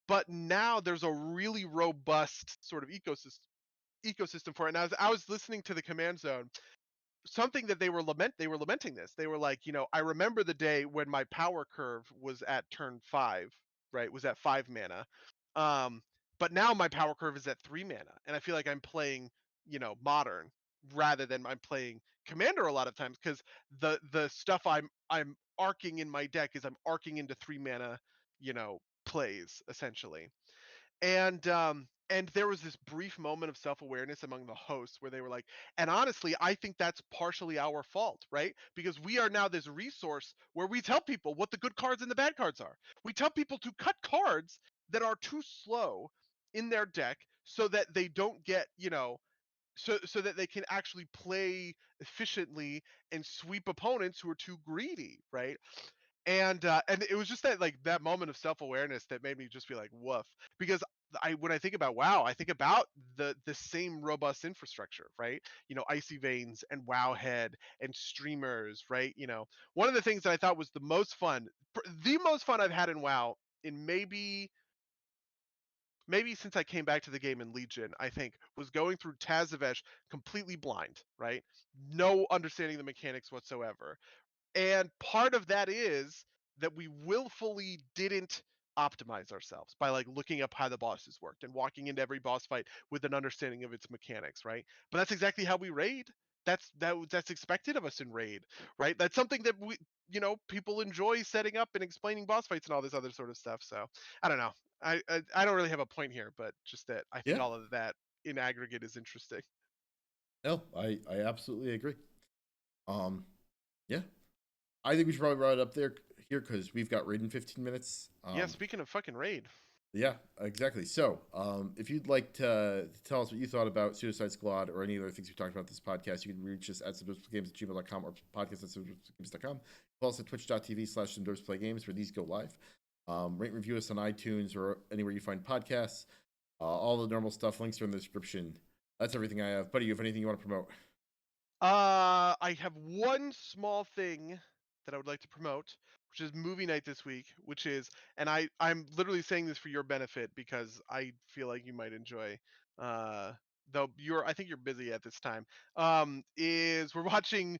But now there's a really robust sort of ecosystem for it. And I was listening to the Command Zone, something that they were lamenting this. They were like, I remember the day when my power curve was at turn 5, right? Was at 5 mana. Um but now my power curve is at 3 mana and I feel like I'm playing, modern rather than I'm playing commander a lot of times cuz the stuff I'm arcing in my deck is I'm arcing into 3 mana, plays essentially. And there was this brief moment of self-awareness among the hosts where they were like, and honestly, I think that's partially our fault, right? Because we are now this resource where we tell people what the good cards and the bad cards are. We tell people to cut cards that are too slow in their deck so that they don't get, so that they can actually play efficiently and sweep opponents who are too greedy, right? And it was just that moment of self-awareness that made me just be like woof, because when I think about WoW, I think about the same robust infrastructure, right? Icy Veins and Wowhead and streamers, right? One of the things that I thought was the most fun I've had in WoW in maybe since I came back to the game in Legion, I think, was going through Tazavesh completely blind, right? No understanding the mechanics whatsoever. And part of that is that we willfully didn't optimize ourselves by like looking up how the bosses worked and walking into every boss fight with an understanding of its mechanics, right? But that's exactly how we raid. That's expected of us in raid, right? That's something that people enjoy setting up and explaining boss fights and all this other sort of stuff. So I don't know. I don't really have a point here, but just that I think Yeah, all of that in aggregate is interesting. no, I absolutely agree. Um, yeah, I think we should probably write it up there here because we've got raid in 15 minutes. Yeah, speaking of fucking raid. Yeah, exactly. So, if you'd like to tell us what you thought about Suicide Squad or any other things we talked about this podcast, you can reach us at subdoseplaygames@gmail.com or podcast@subdoseplaygames.com. Follow us at twitch.tv/subdoseplaygames where these go live. Rate and review us on iTunes or anywhere you find podcasts. All the normal stuff, links are in the description. That's everything I have. Buddy, you have anything you want to promote? I have one small thing that I would like to promote, which is movie night this week, which is, and I'm literally saying this for your benefit because I feel like you might enjoy, uh, though I think you're busy at this time. Is we're watching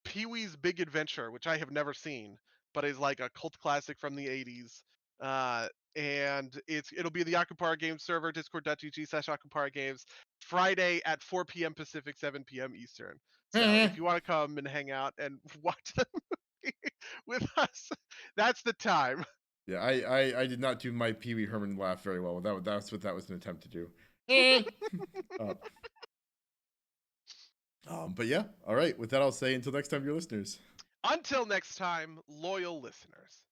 Pee-wee's Big Adventure, which I have never seen, but is like a cult classic from the 80s. Uh, and it'll be the Akupara Games server, discord.gg/Akupara Games, Friday at 4 p.m. Pacific, 7 p.m. Eastern. So if you want to come and hang out and watch the movie with us, that's the time. Yeah, I did not do my Pee Wee Herman laugh very well. That's what that was an attempt to do. uh, but yeah, all right. With that, I'll say until next time, your listeners. Until next time, loyal listeners.